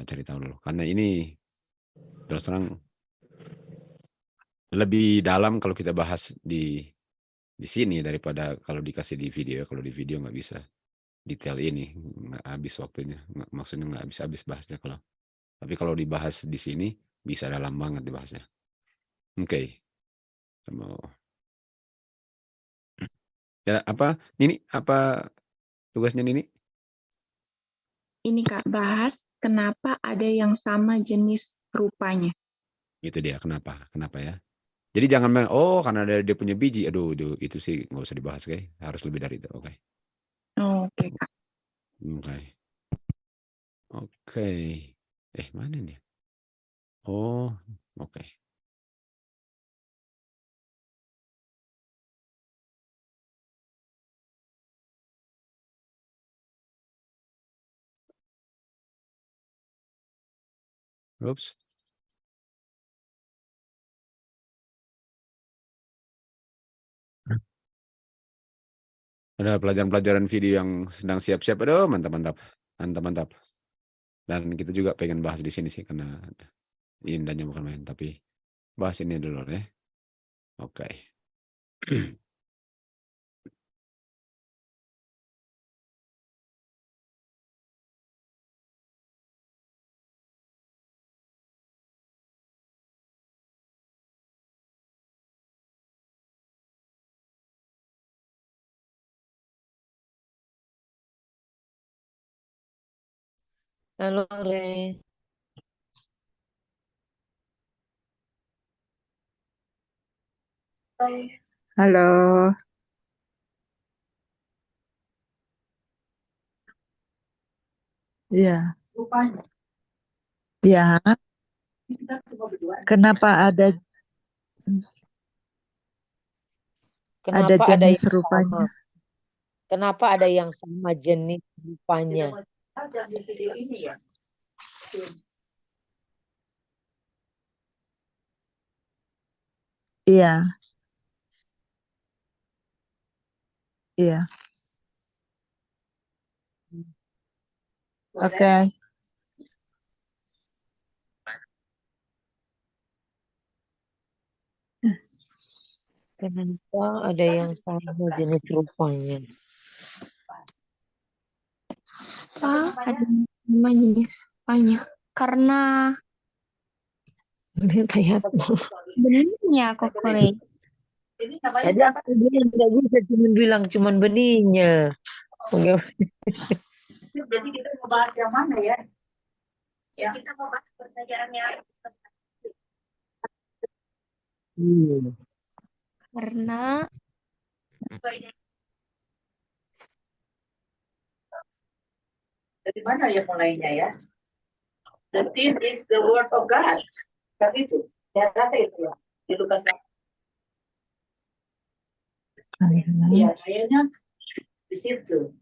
cari tahu dulu. Karena ini terus terang lebih dalam kalau kita bahas di sini daripada kalau dikasih di video. Kalau di video nggak bisa detail ini, nggak habis waktunya. Maksudnya nggak habis bahasnya kalau. Tapi kalau dibahas di sini bisa dalam banget dibahasnya. Oke. Ya apa Nini? Apa tugasnya Nini? Ini Kak, bahas kenapa ada yang sama jenis rupanya. Itu dia kenapa ya. Jadi jangan bilang karena dia punya biji. Aduh itu sih nggak usah dibahas, oke? Harus lebih dari itu, oke? Oke Kak. Oke. Mana nih? Oke. Oops. Ada pelajaran-pelajaran video yang sedang siap-siap. Aduh, mantap. Dan kita juga pengen bahas di sini sih karena indahnya bukan main, tapi bahas ini dulu ya. Oke. Halo, Re. Halo. Iya. Ya. Kenapa ada jenis yang rupanya? sama? Kenapa ada yang sama jenis rupanya? Iya. Iya. Oke. Kenapa ada yang sama jenis rupanya? Ada sama jenis rupanya. Karena benihnya kok Kore. Tadi aku bilang nggak bisa cuma bilang cuman benihnya. Jadi kita mau bahas yang mana ya? Ya. Kita mau bahas pertanyaan yang Karena dari mana ya mulainya ya? The theme is the word of God. Tapi itu, saya rasa itu ya. Di Lukas. Iya, kayaknya di situ.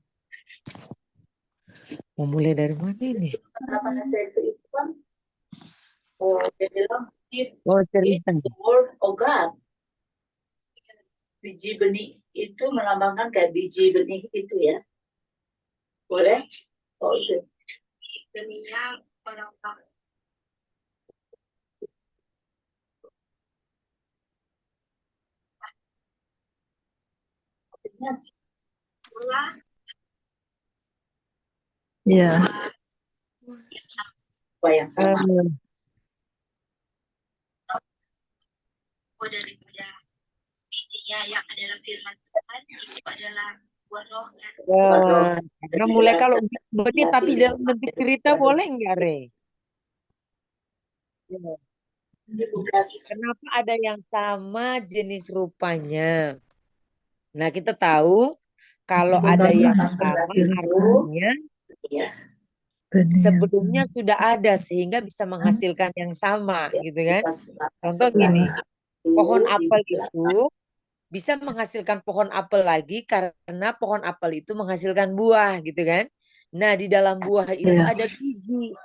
Mau mulai dari mana ini? Penerapan saya itu kan, dia bilang, Oh, cerita. the word of God. Biji benih itu melambangkan kayak biji benih itu ya. Boleh? Oh itu. Benihnya melambang. Ya. Apa yang sama? Daripada bijinya yang adalah firman Tuhan itu adalah buah roh kan. Nah, mulai kalau benih tapi dalam bentuk cerita boleh nggak, Re? Kenapa ada yang sama jenis rupanya? Nah, kita tahu kalau ada yang sama artinya sebelumnya sudah ada sehingga bisa menghasilkan yang sama, gitu kan? Contoh gini, pohon apel itu bisa menghasilkan pohon apel lagi karena pohon apel itu menghasilkan buah, gitu kan? Nah, di dalam buah itu ada biji.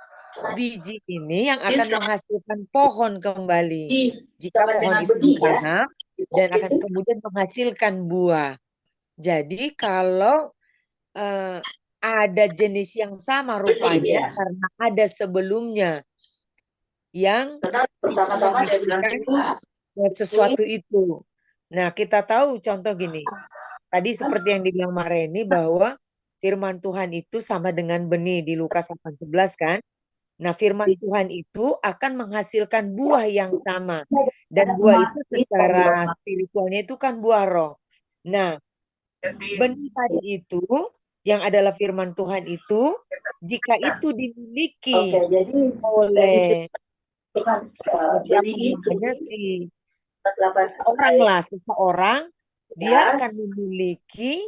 Biji ini yang akan menghasilkan pohon kembali. Jika pohon itu ditanam dan akan kemudian menghasilkan buah. Jadi kalau ada jenis yang sama rupanya karena ada sebelumnya yang sesuatu itu. Nah, kita tahu contoh gini. Tadi seperti yang dibilang Mareni bahwa firman Tuhan itu sama dengan benih di Lukas 8:11 kan. Nah, firman Tuhan itu akan menghasilkan buah yang sama. Dan buah itu secara spiritualnya itu kan buah roh. Nah, benih tadi itu yang adalah firman Tuhan itu, jika itu dimiliki oleh seseorang, dia akan memiliki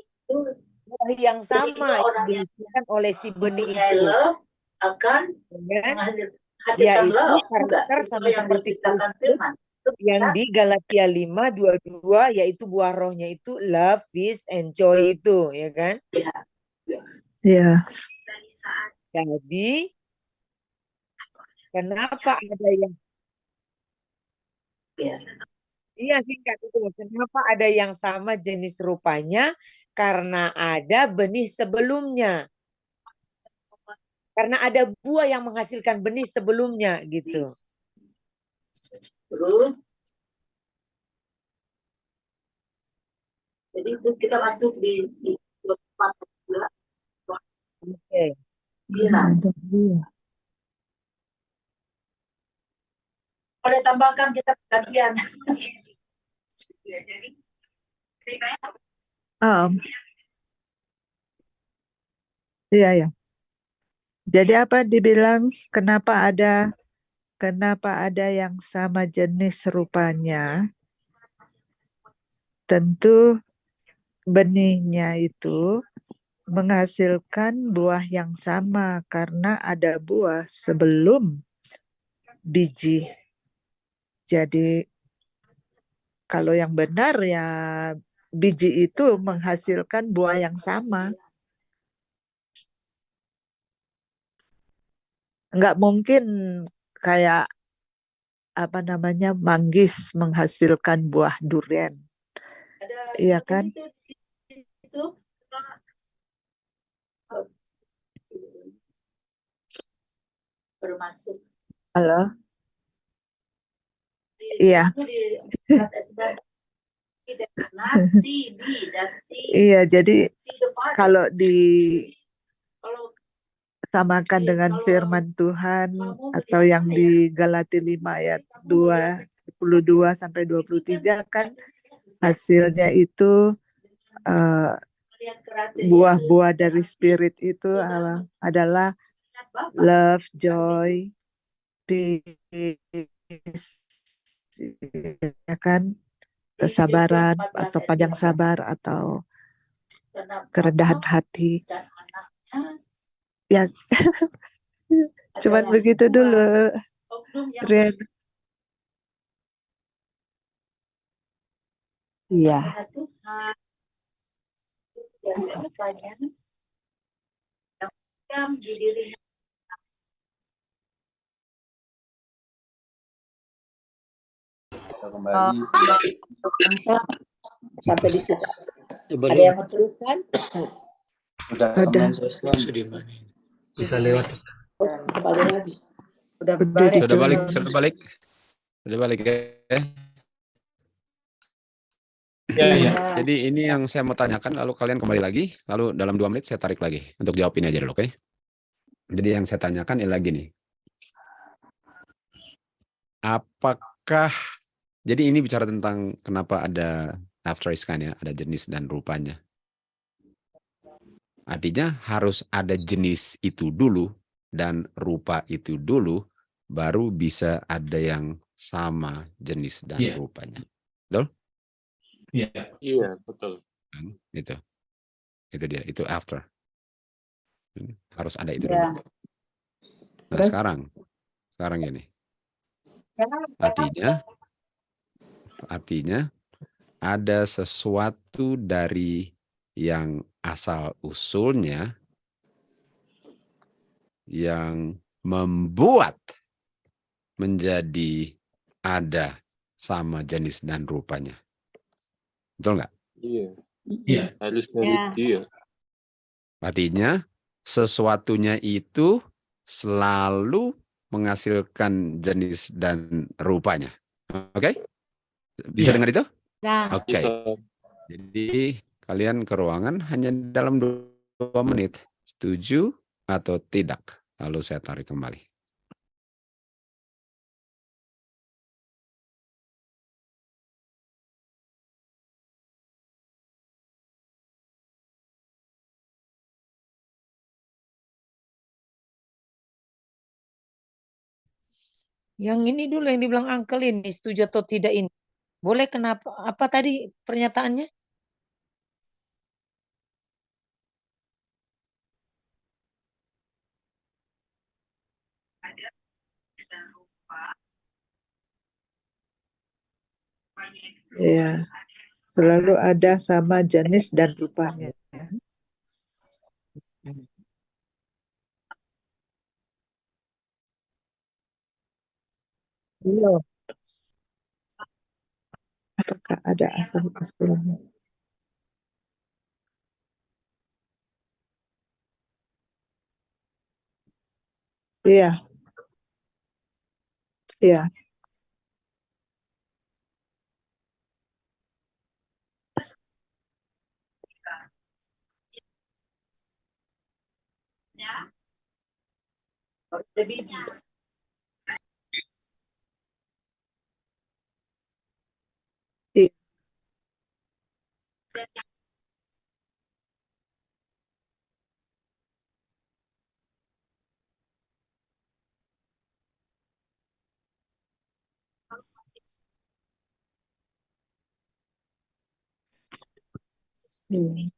buah yang sama yang dihasilkan oleh si benih itu. Yaitu karakter sama seperti yang di Galatia 5:22 yaitu buah rohnya itu love, peace, and joy itu, ya kan? Iya. Jadi kenapa ada yang singkat itu. Kenapa ada yang sama jenis rupanya? Karena ada benih sebelumnya. Karena ada buah yang menghasilkan benih sebelumnya gitu. Terus jadi terus kita masuk di 4. Oke. Boleh tambahkan kita gantian. Jadi Iya ya. Jadi apa dibilang kenapa ada yang sama jenis rupanya? Tentu benihnya itu menghasilkan buah yang sama karena ada buah sebelum biji. Jadi kalau yang benar ya biji itu menghasilkan buah yang sama. Nggak mungkin kayak apa namanya manggis menghasilkan buah durian. Iya kan? Bermasuk. Halo? Iya. Iya, jadi kalau di samakan dengan firman Tuhan atau yang di Galati 5 ayat 22 sampai 23 kan hasilnya itu buah-buah dari spirit itu adalah love, joy, peace, ya kan, kesabaran atau panjang sabar atau kerendahan hati. Ya, cuman begitu dulu, Ren. Iya. Kita kembali. Sampai di situ. Coba Ada lihat. yang mau teruskan? Udah Ada. Bisa lewat. Kembali lagi. Udah Udah balik. Sudah balik, dijawab. sudah balik. Sudah balik ya. Ya. Jadi ini yang saya mau tanyakan, lalu kalian kembali lagi, lalu dalam 2 menit saya tarik lagi untuk jawab ini aja dulu, oke? Jadi yang saya tanyakan ialah gini. Apakah, jadi ini bicara tentang kenapa ada after his kind ya, ada jenis dan rupanya. Artinya harus ada jenis itu dulu dan rupa itu dulu, baru bisa ada yang sama jenis dan Iya. rupanya. Betul? Iya. Iya, betul. Kan? Itu dia, itu after. Harus ada itu Ya. dulu. Nah Terus? sekarang ini. Artinya ada sesuatu dari yang asal usulnya yang membuat menjadi ada sama jenis dan rupanya. Betul nggak? Iya. Iya. Harus dari dia. Artinya sesuatunya itu selalu menghasilkan jenis dan rupanya. Oke? Bisa Iya. dengar itu? Nah, Oke. Jadi kalian ke ruangan hanya dalam 2 menit. Setuju atau tidak? Lalu saya tarik kembali. Yang ini dulu yang dibilang Uncle ini, setuju atau tidak ini. Boleh kenapa? Apa tadi pernyataannya? Ya, selalu ada sama jenis dan rupanya. Belum. Apakah ada asal usulnya? Iya. Iya. Iya.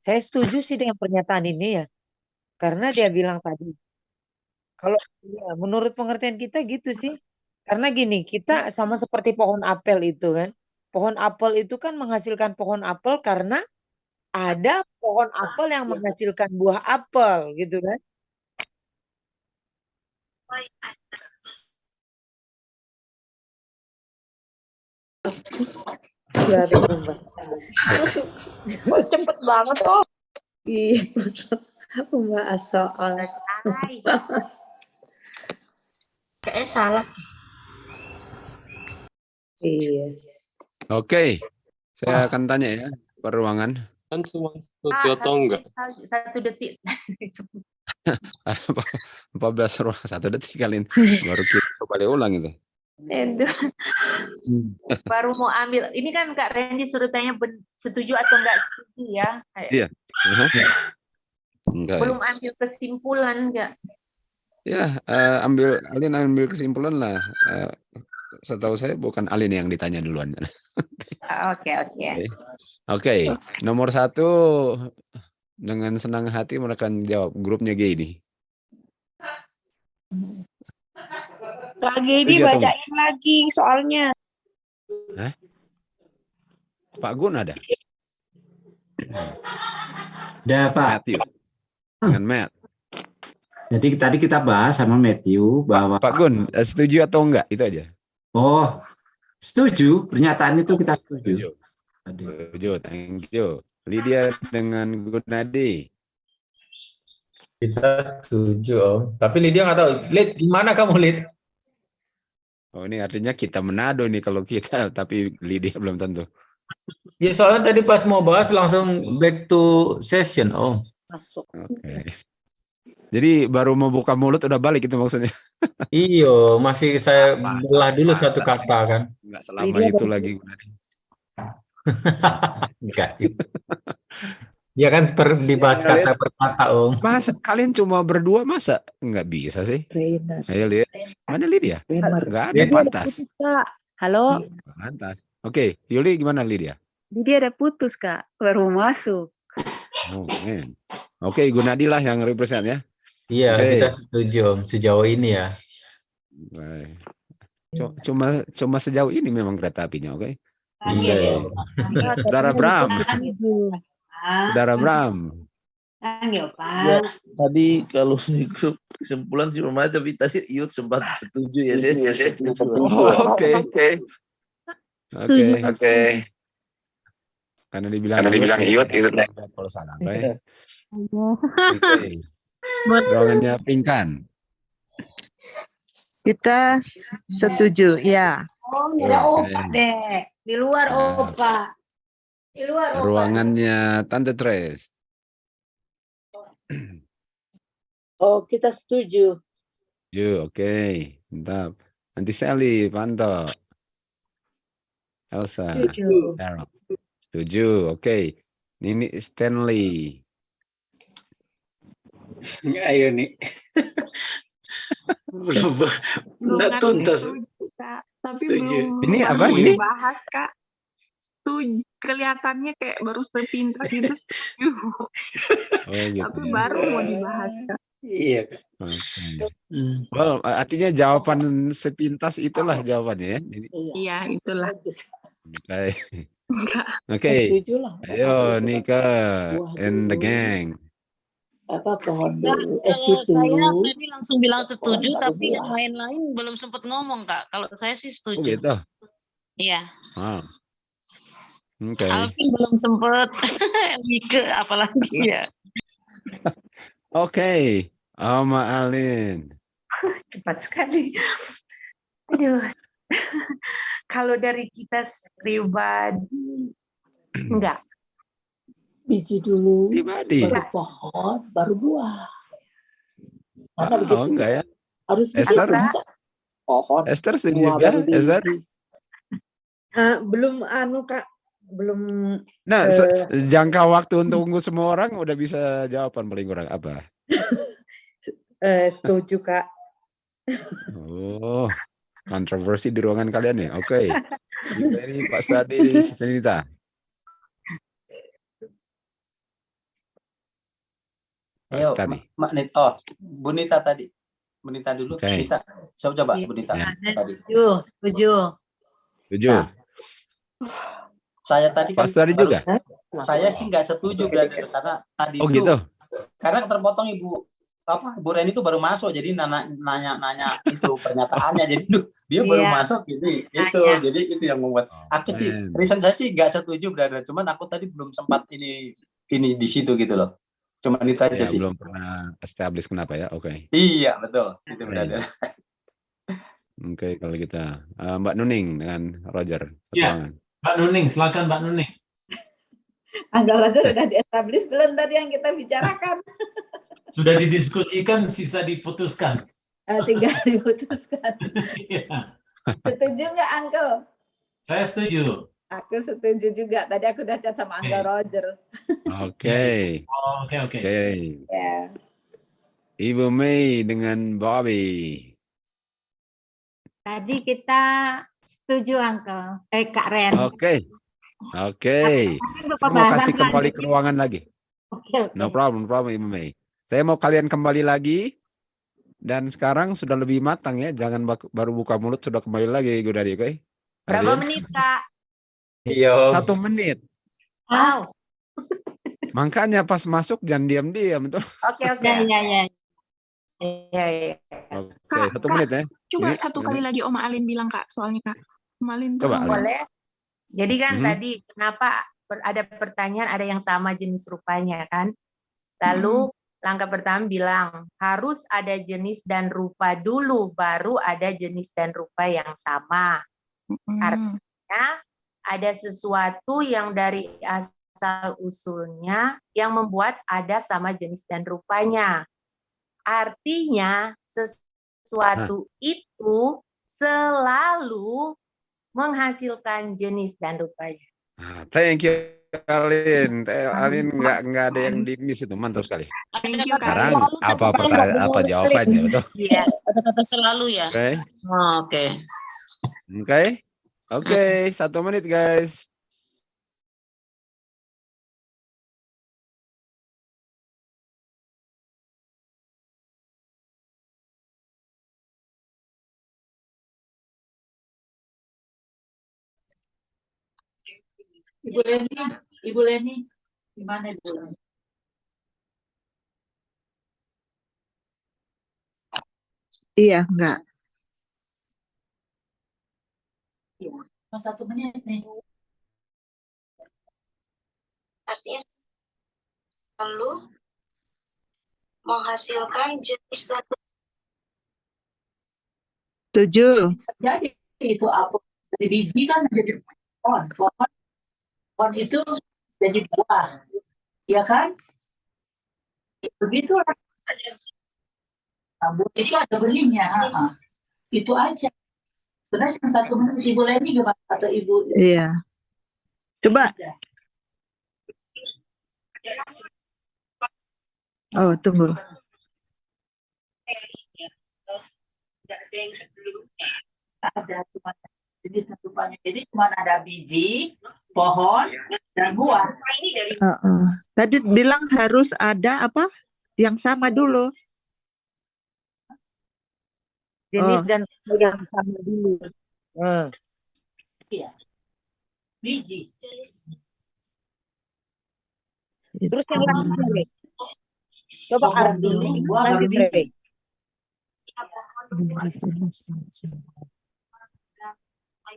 Saya setuju sih dengan pernyataan ini ya. Karena dia bilang tadi. Kalau ya, menurut pengertian kita gitu sih. Karena gini, kita sama seperti pohon apel itu kan. Pohon apel itu kan menghasilkan pohon apel karena ada pohon apel yang menghasilkan buah apel gitu kan. Berarti Mbak. Kok cepet banget oh. Iya, pembahas soal. Kayaknya salah. Iya. Oke, saya akan tanya ya per ruangan. Kan cuma setuju atau enggak? 1 detik. 14 ruang 1 detik kalian baru kita kembali ulang itu. Baru mau ambil. Ini kan Kak Randy suruh tanya setuju atau enggak setuju ya. Iya. Enggak. Belum ambil kesimpulan enggak? Ya, Alin ambil kesimpulan lah. Setahu saya bukan Alin yang ditanya duluan. Oke. Nomor 1 dengan senang hati mereka jawab grupnya G ini. Kak Gedi bacain lagi soalnya. Hah? Pak Gun ada? Ada Pak. Matthew. Dengan Matt. Jadi tadi kita bahas sama Matthew bahwa Pak Gun setuju atau enggak itu aja. Oh, setuju. Pernyataan itu kita setuju. Setuju, thank you. Lydia dengan Gunadi. Kita setuju Om. Tapi Lydia nggak tahu. Lid, gimana kamu Lid? Oh ini artinya kita Manado nih kalau kita, tapi Lydia belum tentu. Ya soalnya tadi pas mau bahas langsung back to session Om. Masuk. Oke. Jadi baru mau buka mulut udah balik itu maksudnya. Iyo, masih saya belah dulu satu kata kan. Enggak selama itu lagi Gunadi. Enggak. Ya kan dibahas kata per kata Om. Masa kalian cuma berdua masa nggak bisa sih? Trainer. Ayo lihat. Mana Lydia? Nggak ada Lydia pantas. udah putus, Kak. Halo, Pantas. Oke, Yuli gimana Lydia? Lydia udah putus, Kak. Baru mau masuk. Oh, man. Oke, Gunadi lah yang represent ya. Iya, Oke. kita setuju Om sejauh ini ya. Baik. Cuma sejauh ini memang kereta apinya, oke? Iya. Saudara Bram. Saudara Bram. Ya, tadi kalau di grup kesimpulan sih belum ada, tapi tadi Iyut sempat setuju ya saya. Oke. Karena dibilang Iyut itu kalau salah, oke? Oke. Ruangannya Pingkan. Kita setuju, ya. Oh, ada Opa deh. Di luar Opa. Di luar Opa. Ruangannya Tante Tres. Oh, kita setuju. Setuju, oke. Mantap. Nanti Sally, pantau. Elsa. Setuju. Carol. Setuju, oke. Nini Stanley. Ayo nih. Belum tuntas. Kak. Tapi Setuju. belum Ini apa? baru Ini? dibahas Kak. Setuju. Kelihatannya kayak baru sepintas gitu setuju. Oh gitu. Tapi baru mau dibahas Kak. Iya. Oke. Well, artinya jawaban sepintas itulah jawabannya ya. Jadi, Iya, itulah. oke. Oke. Setuju lah. Ayo Nika and the gang. Apa pohon Kak, dulu? kalau Situ. saya tadi langsung bilang setuju, Pohon tapi baru yang lain-lain belum sempat ngomong, Kak. Kalau saya sih Oh setuju. gitu. Iya. Wow. Oke. Alvin belum sempat. Mike apalagi ya. Oke. Oma Alin. Cepat sekali. Aduh. Kalau dari kita pribadi, enggak. Biji dulu, Pribadi. baru pohon, baru buah. Mana begitu? Oh enggak ya. Harus Esther? begitu, masa pohon, Esther setuju buah juga? baru Esther? biji. Belum Kak, belum Nah, jangka waktu untuk tunggu semua orang udah bisa jawaban paling kurang apa? setuju Kak. Oh, kontroversi di ruangan kalian ya. Oke. Ini Pak Stadi cerita. Ayo, Stadi. Mak Nita. Bunita tadi. Bunita dulu. Oke. Bunita. Coba Bunita Ya. tadi. Setuju. Setuju. Saya tadi Pak Stadi baru- juga? Saya sih nggak setuju berarti karena tadi Oh itu gitu. karena terpotong Ibu Bu Reni itu baru masuk, jadi nanya itu pernyataannya, jadi dia baru Iya. masuk gitu, Nanya. jadi itu yang membuat aku sih, reason saya sih nggak setuju, brother. Cuman aku tadi belum sempat ini di situ gitu loh. Cuman itu aja Ya, sih. belum pernah establish kenapa ya. Oke. Iya betul, itu Oke. brother. Oke, kalau kita Mbak Nuning dengan Roger Ya, ketuangan. Mbak Nuning, silakan Mbak Nuning. Anggal Roger udah di-establish belum tadi yang kita bicarakan? Sudah didiskusikan, sisa diputuskan. Tinggal diputuskan. Iya. Setuju nggak, Uncle? Saya setuju. Aku setuju juga. Tadi aku udah chat sama Anggal Roger. Oke. Oke. Oke. Ya. Ibu Mei dengan Bobby. Tadi kita setuju, Uncle. Kak Ren. Oke. Oke. Saya mau kasih kembali ke ruangan lagi. Oke. No problem Ibu Mei. Saya mau kalian kembali lagi. Dan sekarang sudah lebih matang ya. Jangan baru buka mulut sudah kembali lagi, Gudari, oke? Berapa menit, Kak? Iya. 1 menit. Wow. Makanya pas masuk jangan diam-diam tuh. Oke. Iya. Oke, 1 menit ya. Coba Ini, satu kali lagi Oma Alin bilang, Kak. Soalnya Kak, Oma Alin Coba, tolong. Alin. Boleh. Jadi kan Mhm. tadi kenapa ada pertanyaan ada yang sama jenis rupanya kan? Lalu langkah pertama bilang harus ada jenis dan rupa dulu baru ada jenis dan rupa yang sama. Artinya ada sesuatu yang dari asal usulnya yang membuat ada sama jenis dan rupanya. Artinya sesuatu itu selalu menghasilkan jenis dan rupanya. Thank you Alin. Alin nggak ada yang di miss itu, mantap sekali. Thank you, Kak. Sekarang apa jawabannya, betul? Iya, kata-kata selalu ya. Oke. Oh, oke. Oke, 1 menit guys. Ibu Leni, gimana Ibu Leni? Iya, enggak. Iya, cuma 1 menit nih. Artinya lalu menghasilkan jenis dan Setuju. Jadi itu apa? Dari biji kan jadi pohon. Pohon itu jadi buah. Ya kan? Begitu. Buah itu ada benihnya. Itu aja. Sebenarnya cuma 1 menit. Ibu Leni gimana atau Ibu? Iya. Coba. Oh, tunggu. Ada cuma jenis rupanya. Jadi cuma ada biji, pohon, dan buah. Tadi bilang harus ada apa? Yang sama dulu. Jenis dan yang sama dulu. Iya. Biji. Terus yang lain, coba artinya nanti Dre.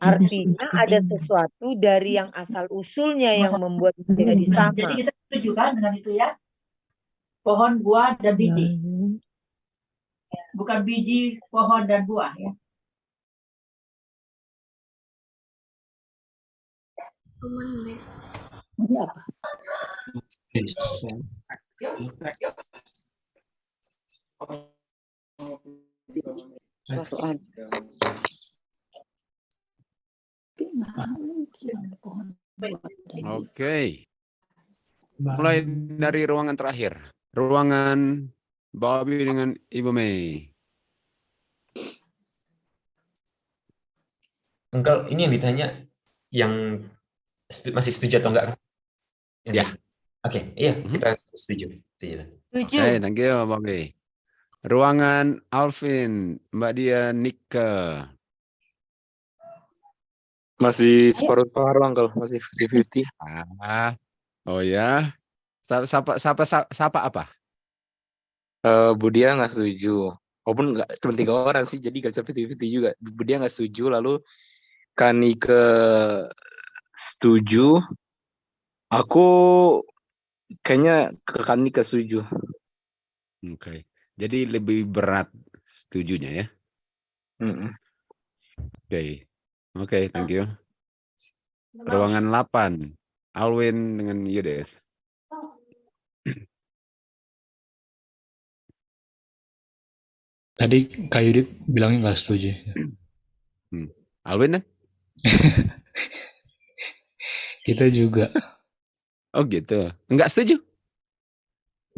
Artinya ada sesuatu dari yang asal usulnya yang membuat menjadi sama. Jadi kita setuju kan dengan itu ya? Pohon, buah, dan biji. Bukan biji, pohon, dan buah ya. Ini apa? Oke. Mulai dari ruangan terakhir. Ruangan Bobby dengan Ibu Mei. Engkau ini yang ditanya yang masih setuju atau enggak? Ya. Oke, iya kita setuju. Setuju. Oke, thank you Bobby. Ruangan Alvin, Mbak Dia Nika. Masih separuh-separuh, Uncle. Masih 50-50. Oh ya. Siapa apa? Budia nggak setuju. Walaupun nggak cuma 3 orang sih, jadi gak sampai 50-50 juga. Budia nggak setuju, lalu Kanike setuju. Aku kayaknya ke Kanike setuju. Oke. Jadi lebih berat setujunya ya. Oke, thank you. Ruangan 8. Alwin dengan Yudes. Tadi Kak Yudit bilangnya nggak setuju. Alwin ya? Kita juga. Oh gitu. Enggak setuju?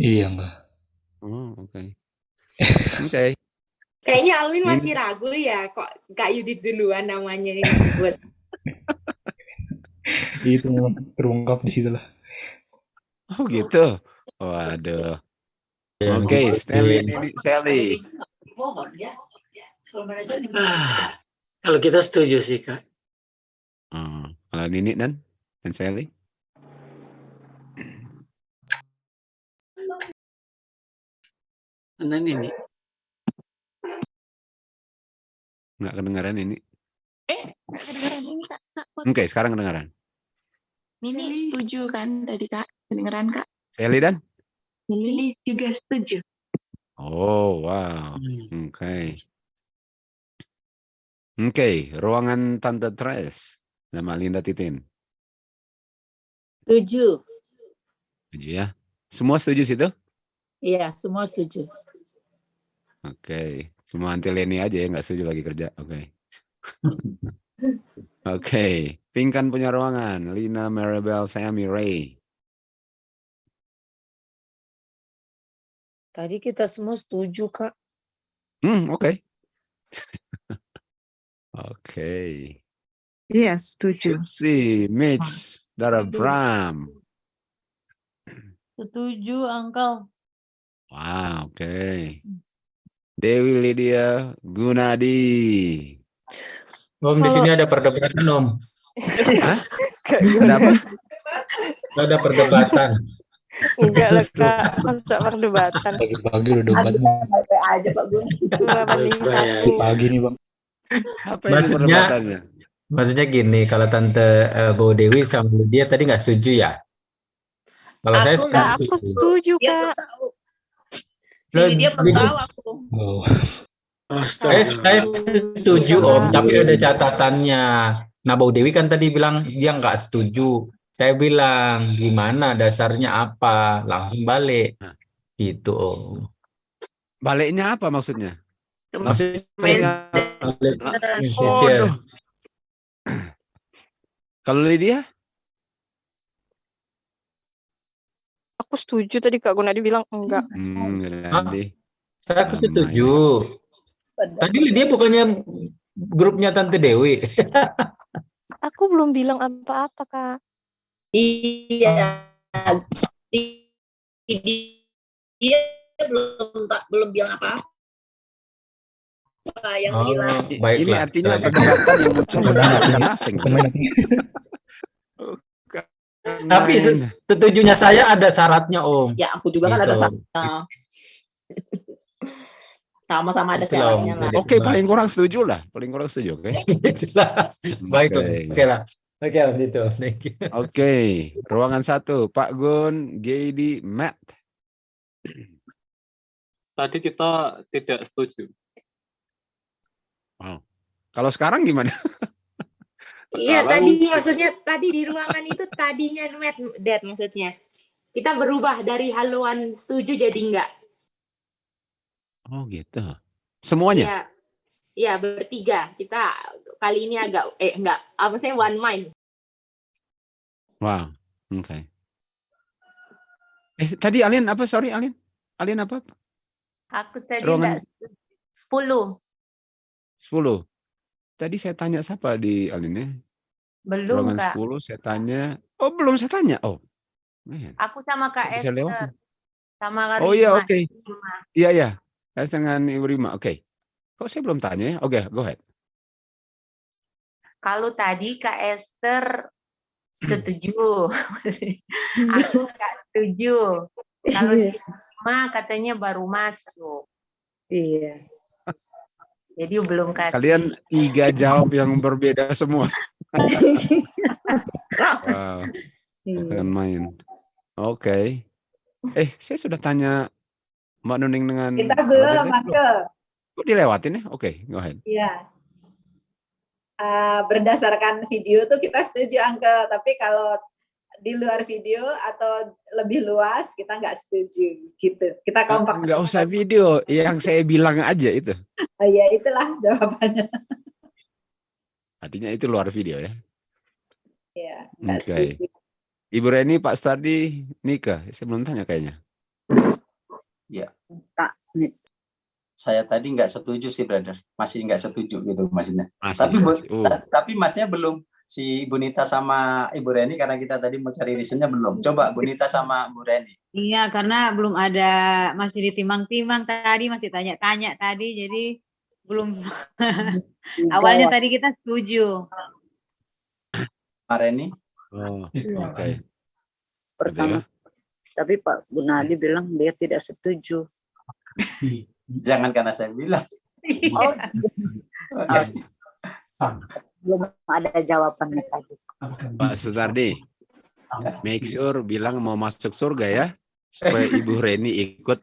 Iya enggak. Oh, oke. Oke. Kayaknya Alwin masih ragu ya, kok Kak Yudit duluan namanya yang disebut. Itu terungkap di situ lah. Oh gitu. Waduh. Oke, Stanley ini Sally. Kalau kita setuju sih, Kak. Kalau Nini dan Sally? Mana Nini? Nggak kedengaran ini. Kedengeran ini Kak. Oke, sekarang kedengaran. Nini setuju kan tadi Kak? Kedengeran Kak? Sally dan? Nini juga setuju. Oh, wow. Oke. Oke, ruangan Tante Tres. Nama Linda Titin. Setuju. Setuju ya. Semua setuju situ? Iya, semua setuju. Oke. Semua anti Leni aja ya, nggak setuju lagi kerja. Oke. Oke. Pinkan punya ruangan. Lina, Maribel, Sammy, Ray. Tadi kita semua setuju, Kak. Oke. Oke. Iya, setuju. Si Mitch, Dara Bram. Setuju, Uncle. Wow, oke. Dewi Lydia Gunadi. Om, di sini ada perdebatan, Om. Hah? Ada apa? Ada perdebatan. Enggak lah Kak, masa perdebatan. Pagi-pagi udah debat. aja Pak Gun. 2-1. Pagi nih Bang. Apa ini perdebatannya? Maksudnya gini, kalau Tante Bo Dewi sama Lydia tadi nggak setuju ya? Kalau saya Aku setuju Kak. Dia tahu aku. Saya setuju Om, tapi ada catatannya. Nah, Bo Dewi kan tadi bilang dia nggak setuju. Saya bilang gimana dasarnya apa, langsung balik gitu Om. Baliknya apa maksudnya? Maksudnya balik. Kalau Lydia? Aku setuju tadi Kak Gunadi bilang enggak. Saya setuju. Tadi Lydia bukannya grupnya Tante Dewi. Aku belum bilang apa-apa Kak. Iya. Dia belum bilang apa-apa. Yang bilang. Ini artinya perdebatan yang muncul berdasarkan nothing. Tapi setujunya saya ada syaratnya Om. Ya aku juga kan ada syaratnya. Sama-sama ada syaratnya lah. Oke, paling kurang setuju lah. Paling kurang setuju, oke? Baik, oke lah. Oke, itu. Oke, ruangan 1, Pak Gun, Gedi, Matt. Tadi kita tidak setuju. Wow. Kalau sekarang gimana? Iya, tadi maksudnya tadi di ruangan itu tadinya Dad maksudnya. Kita berubah dari haluan setuju jadi enggak. Oh gitu. Semuanya? Iya. Iya, bertiga. Kita kali ini agak enggak, apa sih one mind. Wow. Oke. Tadi Alin apa? Sorry, Alin. Alin apa? Aku tadi Ruangan 10. 10. Tadi saya tanya siapa di Alinnya? Belum, Ruangan Kak. 10 saya tanya. Oh, belum saya tanya. Oh. Man. Aku sama Kak Bisa Esther. lewatin. Sama Kak Oh iya, Rima. oke. Iya, iya. Esther dengan Ibu Rima. Oke. Kok saya belum tanya ya? Oke, go ahead. Kalau tadi Kak Esther setuju. Aku nggak setuju. Kalau si Rima katanya baru masuk. Iya. Jadi belum kasih. Kalian 3 jawab yang berbeda semua. Wow, bukan main. Oke. Saya sudah tanya Mbak Nuning dengan Kita belum, Uncle. Kok dilewatin ya? Oke, go ahead. Iya. Berdasarkan video tuh kita setuju, Uncle. Tapi kalau di luar video atau lebih luas kita nggak setuju gitu. Kita kompak. Nggak usah video, yang saya bilang aja itu. Oh ya itulah jawabannya. Artinya itu luar video ya. Iya, nggak Oke. setuju. Ibu Reni, Pak Stardi, nikah. Saya belum tanya kayaknya. Ya. Saya tadi nggak setuju sih, brother. Masih nggak setuju gitu maksudnya. Tapi masnya belum. Si Bu Nita sama Ibu Reni, karena kita tadi mau cari reasonnya belum. Coba Bu Nita sama Bu Reni. Iya, karena belum ada, masih ditimang-timang tadi, masih tanya-tanya tadi, jadi belum. Awalnya tadi kita setuju. Pak Reni? Oh, oke. Pertama, tapi Pak Gunadi bilang dia tidak setuju. Jangan karena saya bilang. Belum ada jawabannya tadi. Pak Sutardi, make sure bilang mau masuk surga ya, supaya Ibu Reni ikut.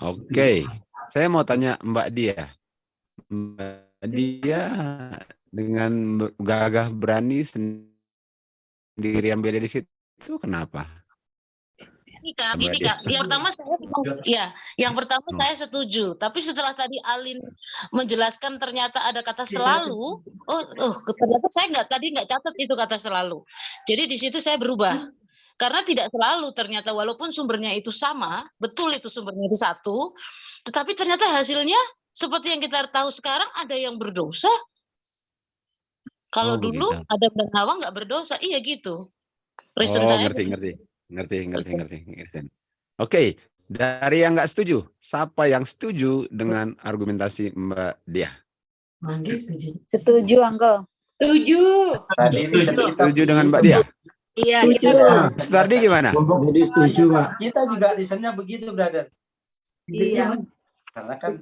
Oke. Saya mau tanya Mbak Dia. Mbak Dia dengan gagah berani sendirian beda di situ, kenapa? Gini Kak, yang pertama saya setuju, tapi setelah tadi Alin menjelaskan ternyata ada kata selalu, ternyata saya nggak catat itu kata selalu. Jadi di situ saya berubah. Karena tidak selalu ternyata walaupun sumbernya itu sama, betul itu sumbernya itu satu, tetapi ternyata hasilnya seperti yang kita tahu sekarang ada yang berdosa. Kalau dulu Adam dan Hawa nggak berdosa, iya gitu. Reason saya Ngerti. Oke, dari yang nggak setuju, siapa yang setuju dengan argumentasi Mbak Dia? Setuju, Uncle. Setuju dengan Mbak Dia? Iya, Stardi gimana? Jadi setuju, Pak. Kita juga reasonnya begitu, brother. Iya. Karena kan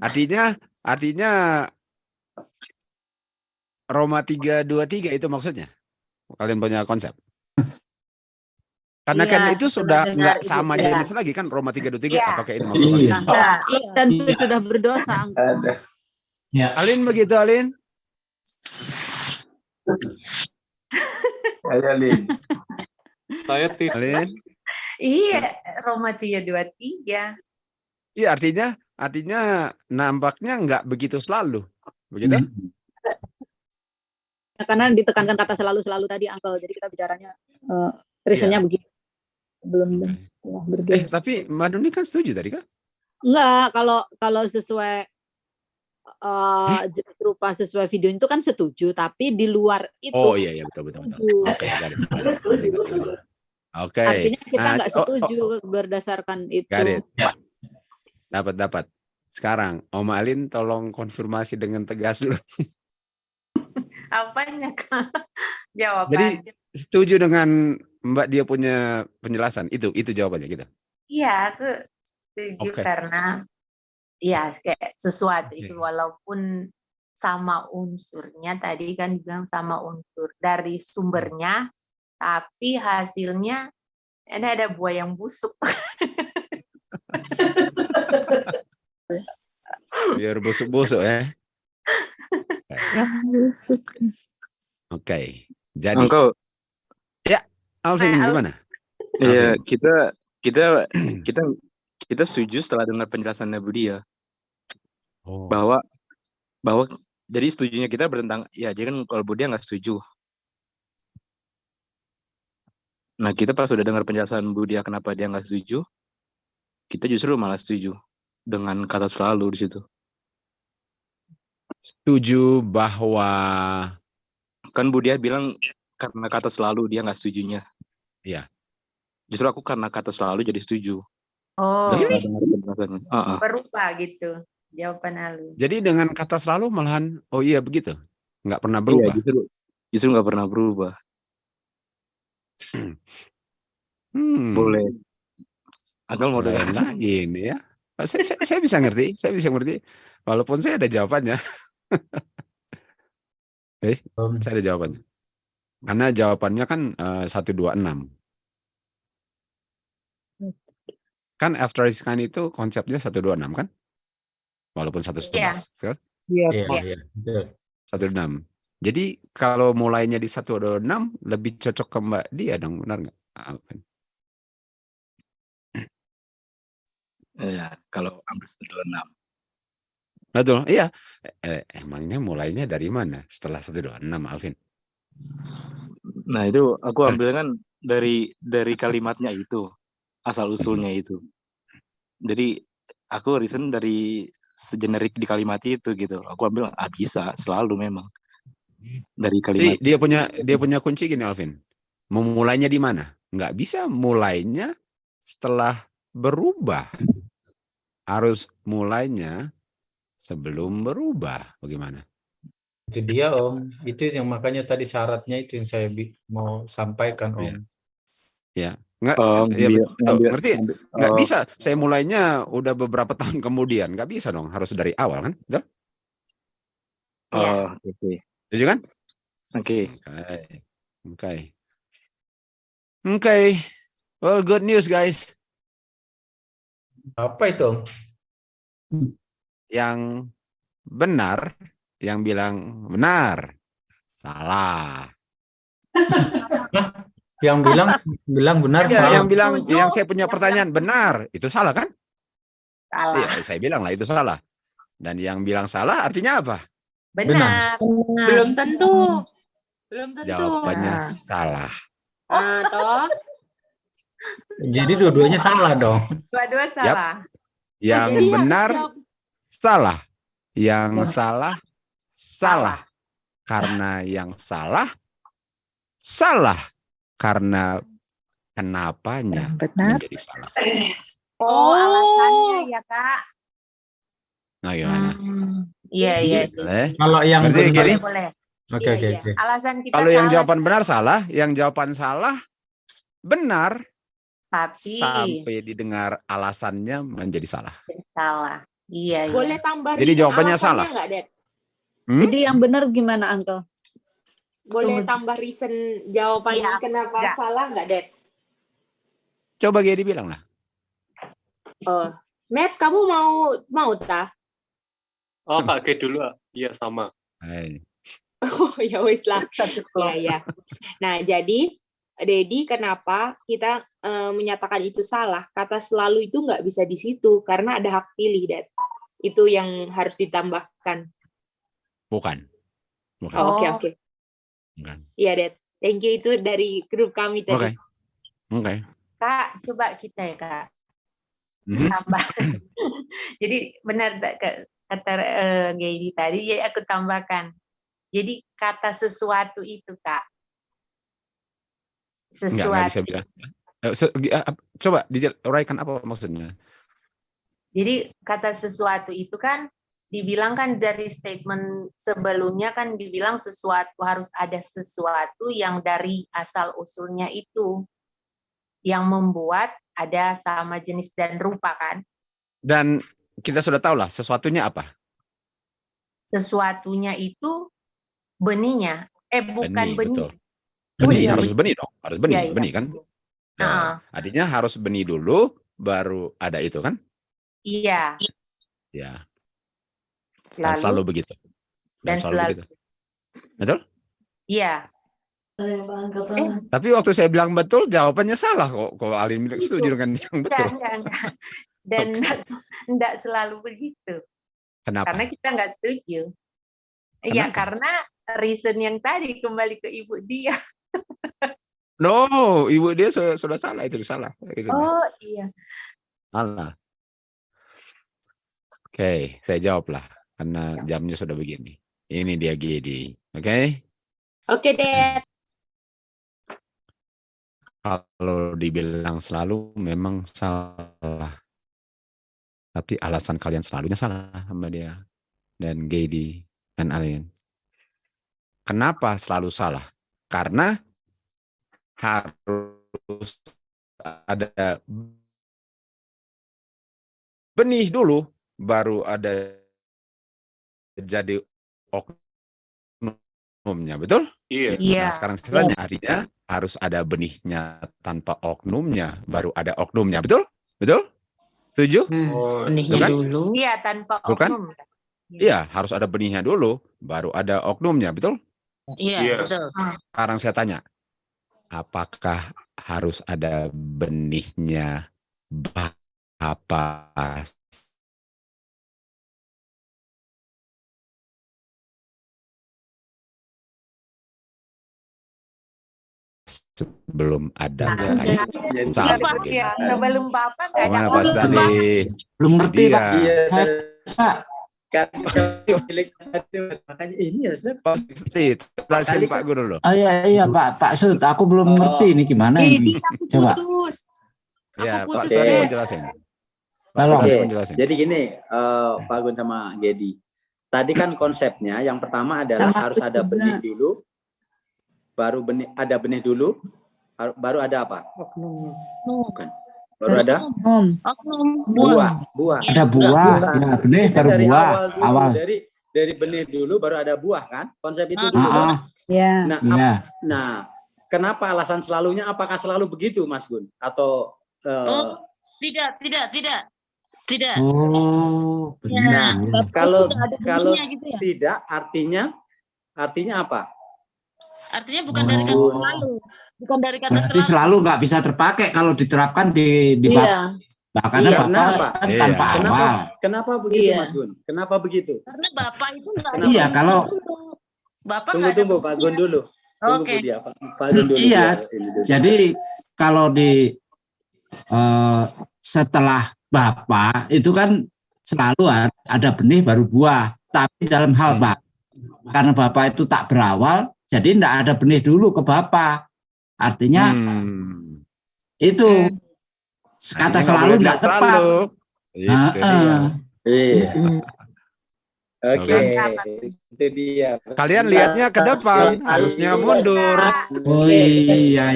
Artinya Roma 3:23 itu maksudnya? Kalian punya konsep? Karena kan itu sudah nggak sama jenis lagi kan, Roma 3:23, apakah ini maksudnya? Dan sudah berdosa, Uncle. Alin begitu, Alin? Ayo, Alin. Alin? Iya, Roma 3:23. Iya, artinya nampaknya nggak begitu selalu, begitu? Karena ditekankan kata selalu tadi, Uncle. Jadi kita bicaranya reasonnya begitu. Belum berdosa. Tapi Mbak Nuni kan setuju tadi kan? Enggak, kalau sesuai jenis rupa sesuai video itu kan setuju, tapi di luar itu. Oh iya betul. Oke. Artinya kita nggak setuju berdasarkan itu. Dapat. Sekarang Om Alin tolong konfirmasi dengan tegas dulu. Apanya, Kak? Jawab Jadi aja. setuju dengan Mbak Dia punya penjelasan itu jawabannya gitu. Iya, aku setuju karena ya kayak sesuatu itu walaupun sama unsurnya, tadi kan bilang sama unsur dari sumbernya, tapi hasilnya ini ada buah yang busuk. Biar busuk-busuk ya. Oke. Jadi Uncle. Ya, Alvin gimana? Iya, kita setuju setelah dengar penjelasannya Bu Dia. Bahwa jadi setujunya kita bertentang, ya jadi kan kalau Bu Dia nggak setuju. Nah, kita pas sudah dengar penjelasan Bu Dia kenapa dia nggak setuju, kita justru malah setuju dengan kata selalu di situ. Setuju bahwa kan Bu Dia bilang karena kata selalu dia nggak setujunya. Iya. Justru aku karena kata selalu jadi setuju. Oh, ini berubah gitu jawaban Alun. Jadi dengan kata selalu malahan, oh iya begitu, nggak pernah berubah. Iya, justru nggak pernah berubah. Boleh. Atau mau dengar Lain lagi ini ya. Saya bisa ngerti, walaupun saya ada jawabannya. Saya ada jawabannya. Karena jawabannya kan 126. Kan after his kind itu konsepnya 126 kan? Walaupun 111. Kan? Iya. 126. Jadi kalau mulainya di 126 lebih cocok ke Mbak Dia dong, benar nggak? Ya, kalau hampir 126. Betul, iya. Emangnya mulainya dari mana setelah 126, Alvin? Nah, itu aku ambil kan dari kalimatnya itu, asal usulnya itu. Jadi aku reason dari segenerik di kalimat itu gitu. Aku ambil bisa selalu memang dari kalimat. Dia punya kunci gini, Alvin. Memulainya di mana? Nggak bisa mulainya setelah berubah. Harus mulainya sebelum berubah. Bagaimana? Itu dia Om. Itu yang makanya tadi syaratnya itu yang saya mau sampaikan Om. Ya. Nggak, ngerti? Nggak bisa. Saya mulainya udah beberapa tahun kemudian. Nggak bisa dong. Harus dari awal kan? Betul? Oke. Setuju kan? Oke. Well, good news guys. Apa itu? Yang benar, yang bilang benar, salah. Yang bilang benar ya, salah. Yang saya punya pertanyaan benar, itu salah kan? Salah. Iya, saya bilang lah itu salah. Dan yang bilang salah artinya apa? Benar. Belum tentu. Jawabannya salah. Toh. Jadi dua-duanya salah dong. Dua-dua salah. Yang benar salah. Yang salah. Karena yang salah. Karena kenapanya menjadi salah. Alasannya ya Kak. Nah gimana? Iya. Kalau yang benar. Boleh. Oke. Alasan kita kalau yang jawaban benar salah, yang jawaban salah benar. Tapi sampai didengar alasannya menjadi salah. Salah. Iya. Boleh tambah. Jadi jawabannya salah. Nggak, Dad? Jadi yang benar gimana, Uncle? Boleh tambah reason jawabannya kenapa salah nggak, Dad? Coba Gedi bilang lah. Matt, kamu mau tah? Kak G dulu. Iya sama. Oh ya wis lah. Ya. Nah jadi Dedi, kenapa kita menyatakan itu salah? Kata selalu itu nggak bisa di situ karena ada hak pilih, Dad. Itu yang harus ditambahkan. Bukan. Oke. Iya, Dad. Thank you, itu dari grup kami tadi. Oke. Kak, coba kita ya, Kak. Tambah. Jadi benar kata Gedi tadi, ya aku tambahkan. Jadi kata sesuatu itu, Kak. Nggak bisa bilang. Coba diuraikan apa maksudnya? Jadi kata sesuatu itu kan dibilang kan dari statement sebelumnya kan dibilang sesuatu harus ada sesuatu yang dari asal usulnya itu yang membuat ada sama jenis dan rupa kan. Dan kita sudah tahu lah sesuatunya apa? Sesuatunya itu benihnya. Bukan benih. Benih, harus benih dong. Harus benih, benih kan? Artinya harus benih dulu, baru ada itu kan? Iya. Ya. Dan selalu begitu. Dan selalu begitu. Betul? Iya. Tapi waktu saya bilang betul, jawabannya salah kok. Kalau Alin setuju dengan yang betul. Enggak. Dan enggak selalu begitu. Kenapa? Karena kita enggak setuju. Ya karena reason yang tadi kembali ke ibu dia. No, ibu dia sudah salah, itu salah. Oh iya. Salah. Oke, saya jawab lah karena jamnya sudah begini. Ini dia Gedi, oke? Oke, Dad. Kalau dibilang selalu memang salah. Tapi alasan kalian selalunya salah sama dia dan Gedi dan Alien. Kenapa selalu salah? Karena harus ada benih dulu, baru ada jadi oknumnya, betul? Iya. Nah, sekarang saya tanya, artinya harus ada benihnya tanpa oknumnya, baru ada oknumnya, betul? Betul? Setuju? Benihnya Bukan? dulu. Iya, tanpa Bukan? oknum. Iya, harus ada benihnya dulu, baru ada oknumnya, betul? Iya, betul. Sekarang saya tanya, apakah harus ada benihnya Bapak sebelum ada bapaknya? Sebelum Bapak nggak ada Gimana Pak Stadi? Belum ngerti Iya. Pak. Saya Pak. Makanya ini harusnya Jelasin Pak Guru dulu. Oh iya Pak Sud, aku belum ngerti ini gimana ini. Coba. Ya, Pak putus, Stadi Dek. mau jelasin. Oke, jadi gini, Pak Gun sama Gedi. Tadi kan konsepnya yang pertama adalah harus ada benih dulu, baru ada benih dulu, baru ada apa? Bukan. Baru ada buah. Ada buah, ya benih baru Dari buah. awal dulu, dari benih dulu baru ada buah kan? Konsep itu dulu. Ya. Nah, kenapa alasan selalunya? Apakah selalu begitu, Mas Gun? Atau Tidak. Oh, Ya, nah, kalau benihnya gitu ya? tidak, artinya apa? Artinya bukan dari kata selalu. Bukan dari kata Berarti selalu nggak bisa terpakai kalau diterapkan di bab. Nah, karena Iya, Bapak kenapa? kan tanpa awal. Kenapa begitu, Mas Gun? Kenapa begitu? Karena Bapak itu nggak Iya, kalau Bapak nggak ada tunggu Pak Gun dulu. Tunggu Oke. Bu Dia, Pak Gun dulu. iya, Ini dulu. jadi kalau di setelah Bapak itu kan selalu ada benih baru buah. Tapi dalam hal Bapak, karena Bapak itu tak berawal, jadi tidak ada benih dulu ke Bapak. Artinya itu kata selalu tidak tepat. Itu dia. Iya. Oke, itu dia. Kalian lihatnya ke depan, harusnya mundur. Oh iya,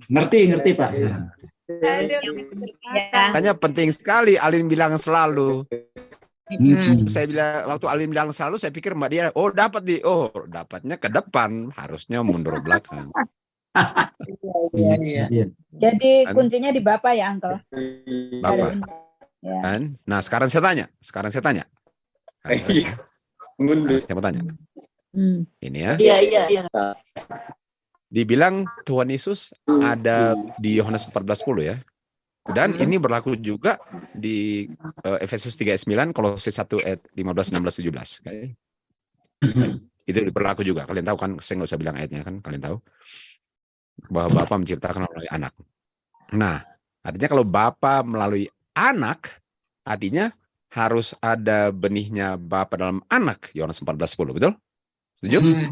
ngerti Pak. Makanya penting sekali Alin bilang selalu. Saya bilang waktu Alin bilang selalu, saya pikir Mbak Dia, oh dapat dapatnya ke depan, harusnya mundur belakang. Iya. Jadi kuncinya di Bapak ya, Uncle. Bapak. Ya. Kan? Nah, sekarang saya tanya. Saya mau tanya. Ini ya. Iya. Dibilang Tuhan Yesus ada di Yohanes 14:10 ya. Dan ini berlaku juga di Efesus 3:9, Kolose 1 ayat 15, 16, 17. Okay. Itu berlaku juga. Kalian tahu kan, saya nggak usah bilang ayatnya kan, kalian tahu. Bahwa Bapa menciptakan melalui anak. Nah, artinya kalau Bapa melalui anak, artinya harus ada benihnya Bapa dalam anak, Yohanes 14:10, betul? Setuju?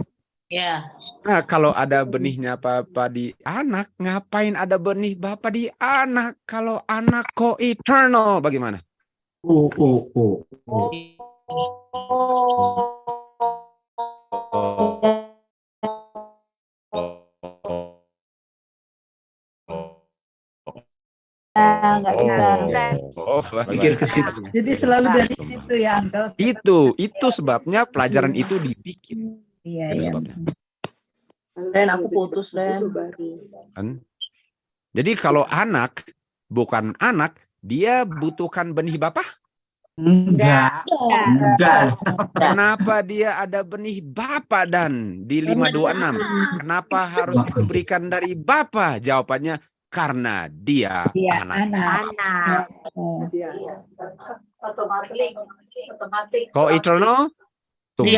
Ya. Nah, kalau ada benihnya Bapa di anak, ngapain ada benih Bapa di anak? Kalau anak co-eternal, bagaimana? Nggak bisa. Pikir ke situ. Jadi selalu dari situ ya, Uncle. Itu sebabnya pelajaran itu dibikin. Iya. Itu sebabnya. Dan aku putus dan Kan? Jadi kalau anak bukan anak, dia butuhkan benih Bapa? Enggak. Kenapa dia ada benih Bapa dan di 526? Kenapa harus diberikan dari Bapa? Jawabannya karena dia anak. Kok eternal? Tunggu.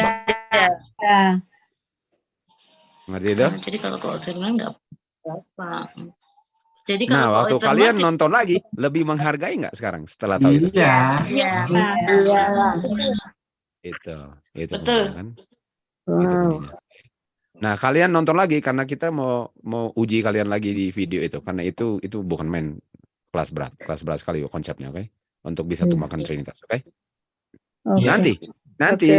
Ngerti itu? Jadi kalau co-eternal nggak apa. Jadi kalau Waktu co-eternal kalian nonton lagi, lebih menghargai nggak sekarang setelah tahu itu? Iya. Itu Betul. kan? Nah, kalian nonton lagi karena kita mau uji kalian lagi di video itu, karena itu bukan main kelas berat sekali konsepnya, oke? Untuk bisa tumbangkan Trinitas, oke? Nanti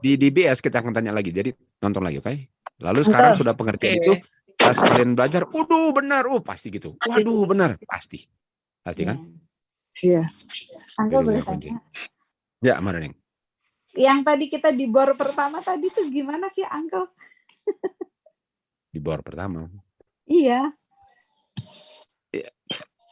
di BS kita akan tanya lagi, jadi nonton lagi, oke? Lalu sekarang Uncle. sudah pengertian itu pas kalian belajar, waduh benar, pasti gitu. Waduh benar, pasti. Pasti kan? Iya. Uncle Itu boleh dia kunci. tanya. Ya, mana Neng? Yang tadi kita di bor pertama tadi tuh gimana sih, Uncle? Di bor pertama. Iya.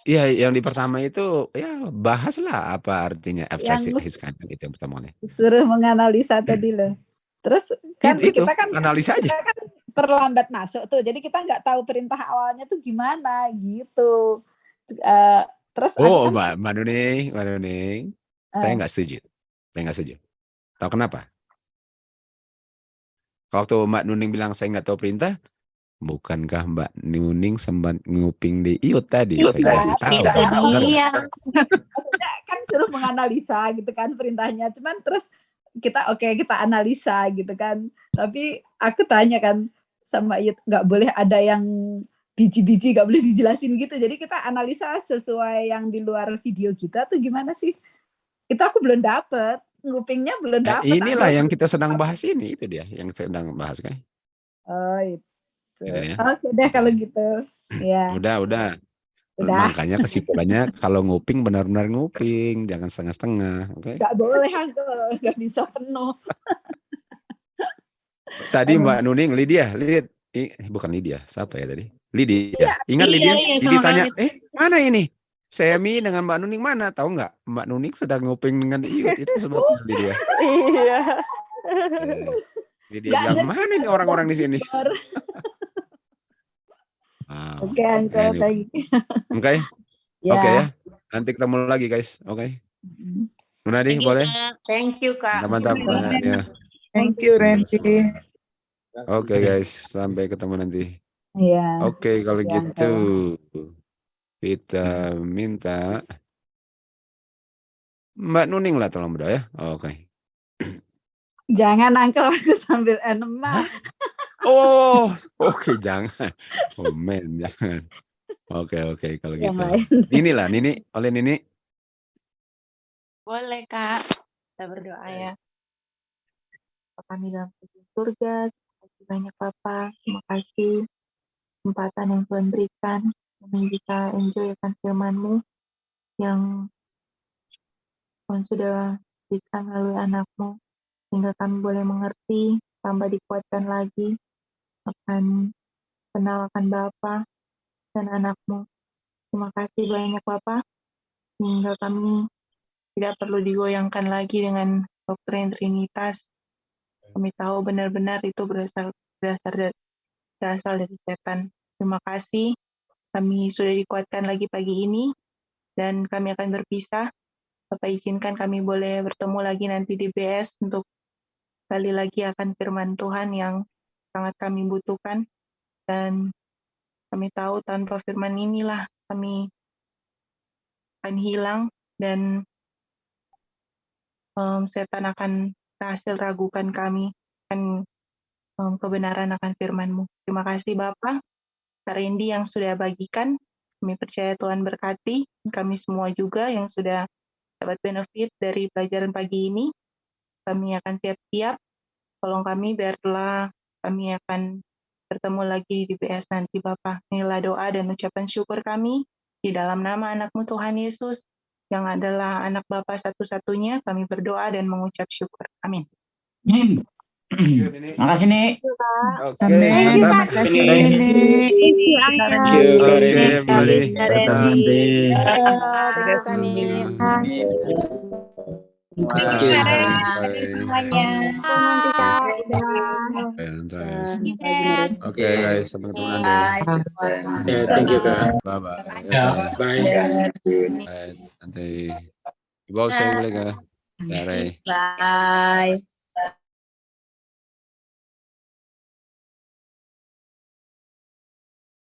Iya, yang di pertama itu ya bahaslah apa artinya after Yang his kind gitu yang pertama nih. suruh menganalisa tadi loh. Terus kan Itu kita kan analisa aja. kita kan terlambat masuk tuh, jadi kita nggak tahu perintah awalnya tuh gimana gitu. Terus aku Oh, kan Mbak Nuning, saya nggak setuju. Saya nggak setuju. Tahu kenapa? Waktu Mbak Nuning bilang saya nggak tahu perintah, bukankah Mbak Nuning sempat nguping di Iut tadi? Saya kasih tahu. iya. Maksudnya kan suruh menganalisa gitu kan perintahnya. Cuman terus kita kita analisa gitu kan. Tapi aku tanya kan sama Iut, nggak boleh ada yang biji-biji, nggak boleh dijelasin gitu. Jadi kita analisa sesuai yang di luar video kita tuh gimana sih? Itu aku belum dapet. Ngupingnya belum dapet. Inilah yang kita sedang bahas ini, itu dia yang sedang bahas kan. Oh itu. Gitu ya. Oke deh kalau gitu. Ya. Udah. Makanya kesimpulannya kalau nguping benar-benar nguping, jangan setengah-setengah, oke? Nggak boleh, nggak bisa penuh. Tadi Mbak Nuning, bukan Lydia, siapa ya tadi? Lydia. Ingat Lydia? Lydia tanya, mana ini? Semi dengan Mbak Nuning mana? Tahu nggak? Mbak Nuning sedang nguping dengan Iut, itu sebabnya Lydia. Iya. Lydia bilang, mana ini orang-orang di sini? Oke, Uncle, thank you. Oke ya. Nanti ketemu lagi guys. Oke. Munadi boleh? Thank you Kak. Mantap banget ya. Thank you Randy. Oke guys, sampai ketemu nanti. Iya. Oke, kalau Ya, gitu kita minta Mbak Nuning lah tolong berdoa ya. Oke. Jangan Uncle, aku sambil enemah. Oh, oke jangan. Oh men, jangan. Oke kalau Yang gitu. lain. Inilah Nini, oleh Nini. Boleh Kak, kita berdoa ya. Kami dalam surga, terima kasih banyak Bapak, terima kasih kesempatan yang Tuhan berikan, kami bisa enjoy akan firman-Mu yang Tuhan sudah berikan melalui anak-Mu, sehingga kami boleh mengerti, tambah dikuatkan lagi, akan kenal akan Bapa dan anak-Mu. Terima kasih banyak Bapak, sehingga kami tidak perlu digoyangkan lagi dengan doktrin Trinitas. Kami tahu benar-benar itu berasal dari setan. Terima kasih, kami sudah dikuatkan lagi pagi ini, dan kami akan berpisah. Bapak izinkan kami boleh bertemu lagi nanti di BS untuk kali lagi akan firman Tuhan yang sangat kami butuhkan, dan kami tahu tanpa firman inilah kami akan hilang dan setan akan berhasil ragukan kami akan kebenaran akan firman-Mu. Terima kasih Bapak, Kak Randy yang sudah bagikan, kami percaya Tuhan berkati, kami semua juga yang sudah dapat benefit dari pelajaran pagi ini, kami akan siap-siap. Tolong kami biarlah kami akan bertemu lagi di BS nanti Bapak. Inilah doa dan ucapan syukur kami di dalam nama anak-Mu Tuhan Yesus yang adalah anak Bapa satu-satunya. Kami berdoa dan mengucap syukur. Amin. Makasih nih. Amin. Terima kasih Nini. Oke, boleh. Oke guys, sampai ketemu nanti. Ya, thank you Kak. Bye. Bye. Nanti. Dibawa saya boleh Kak? Ya, Ray. Bye.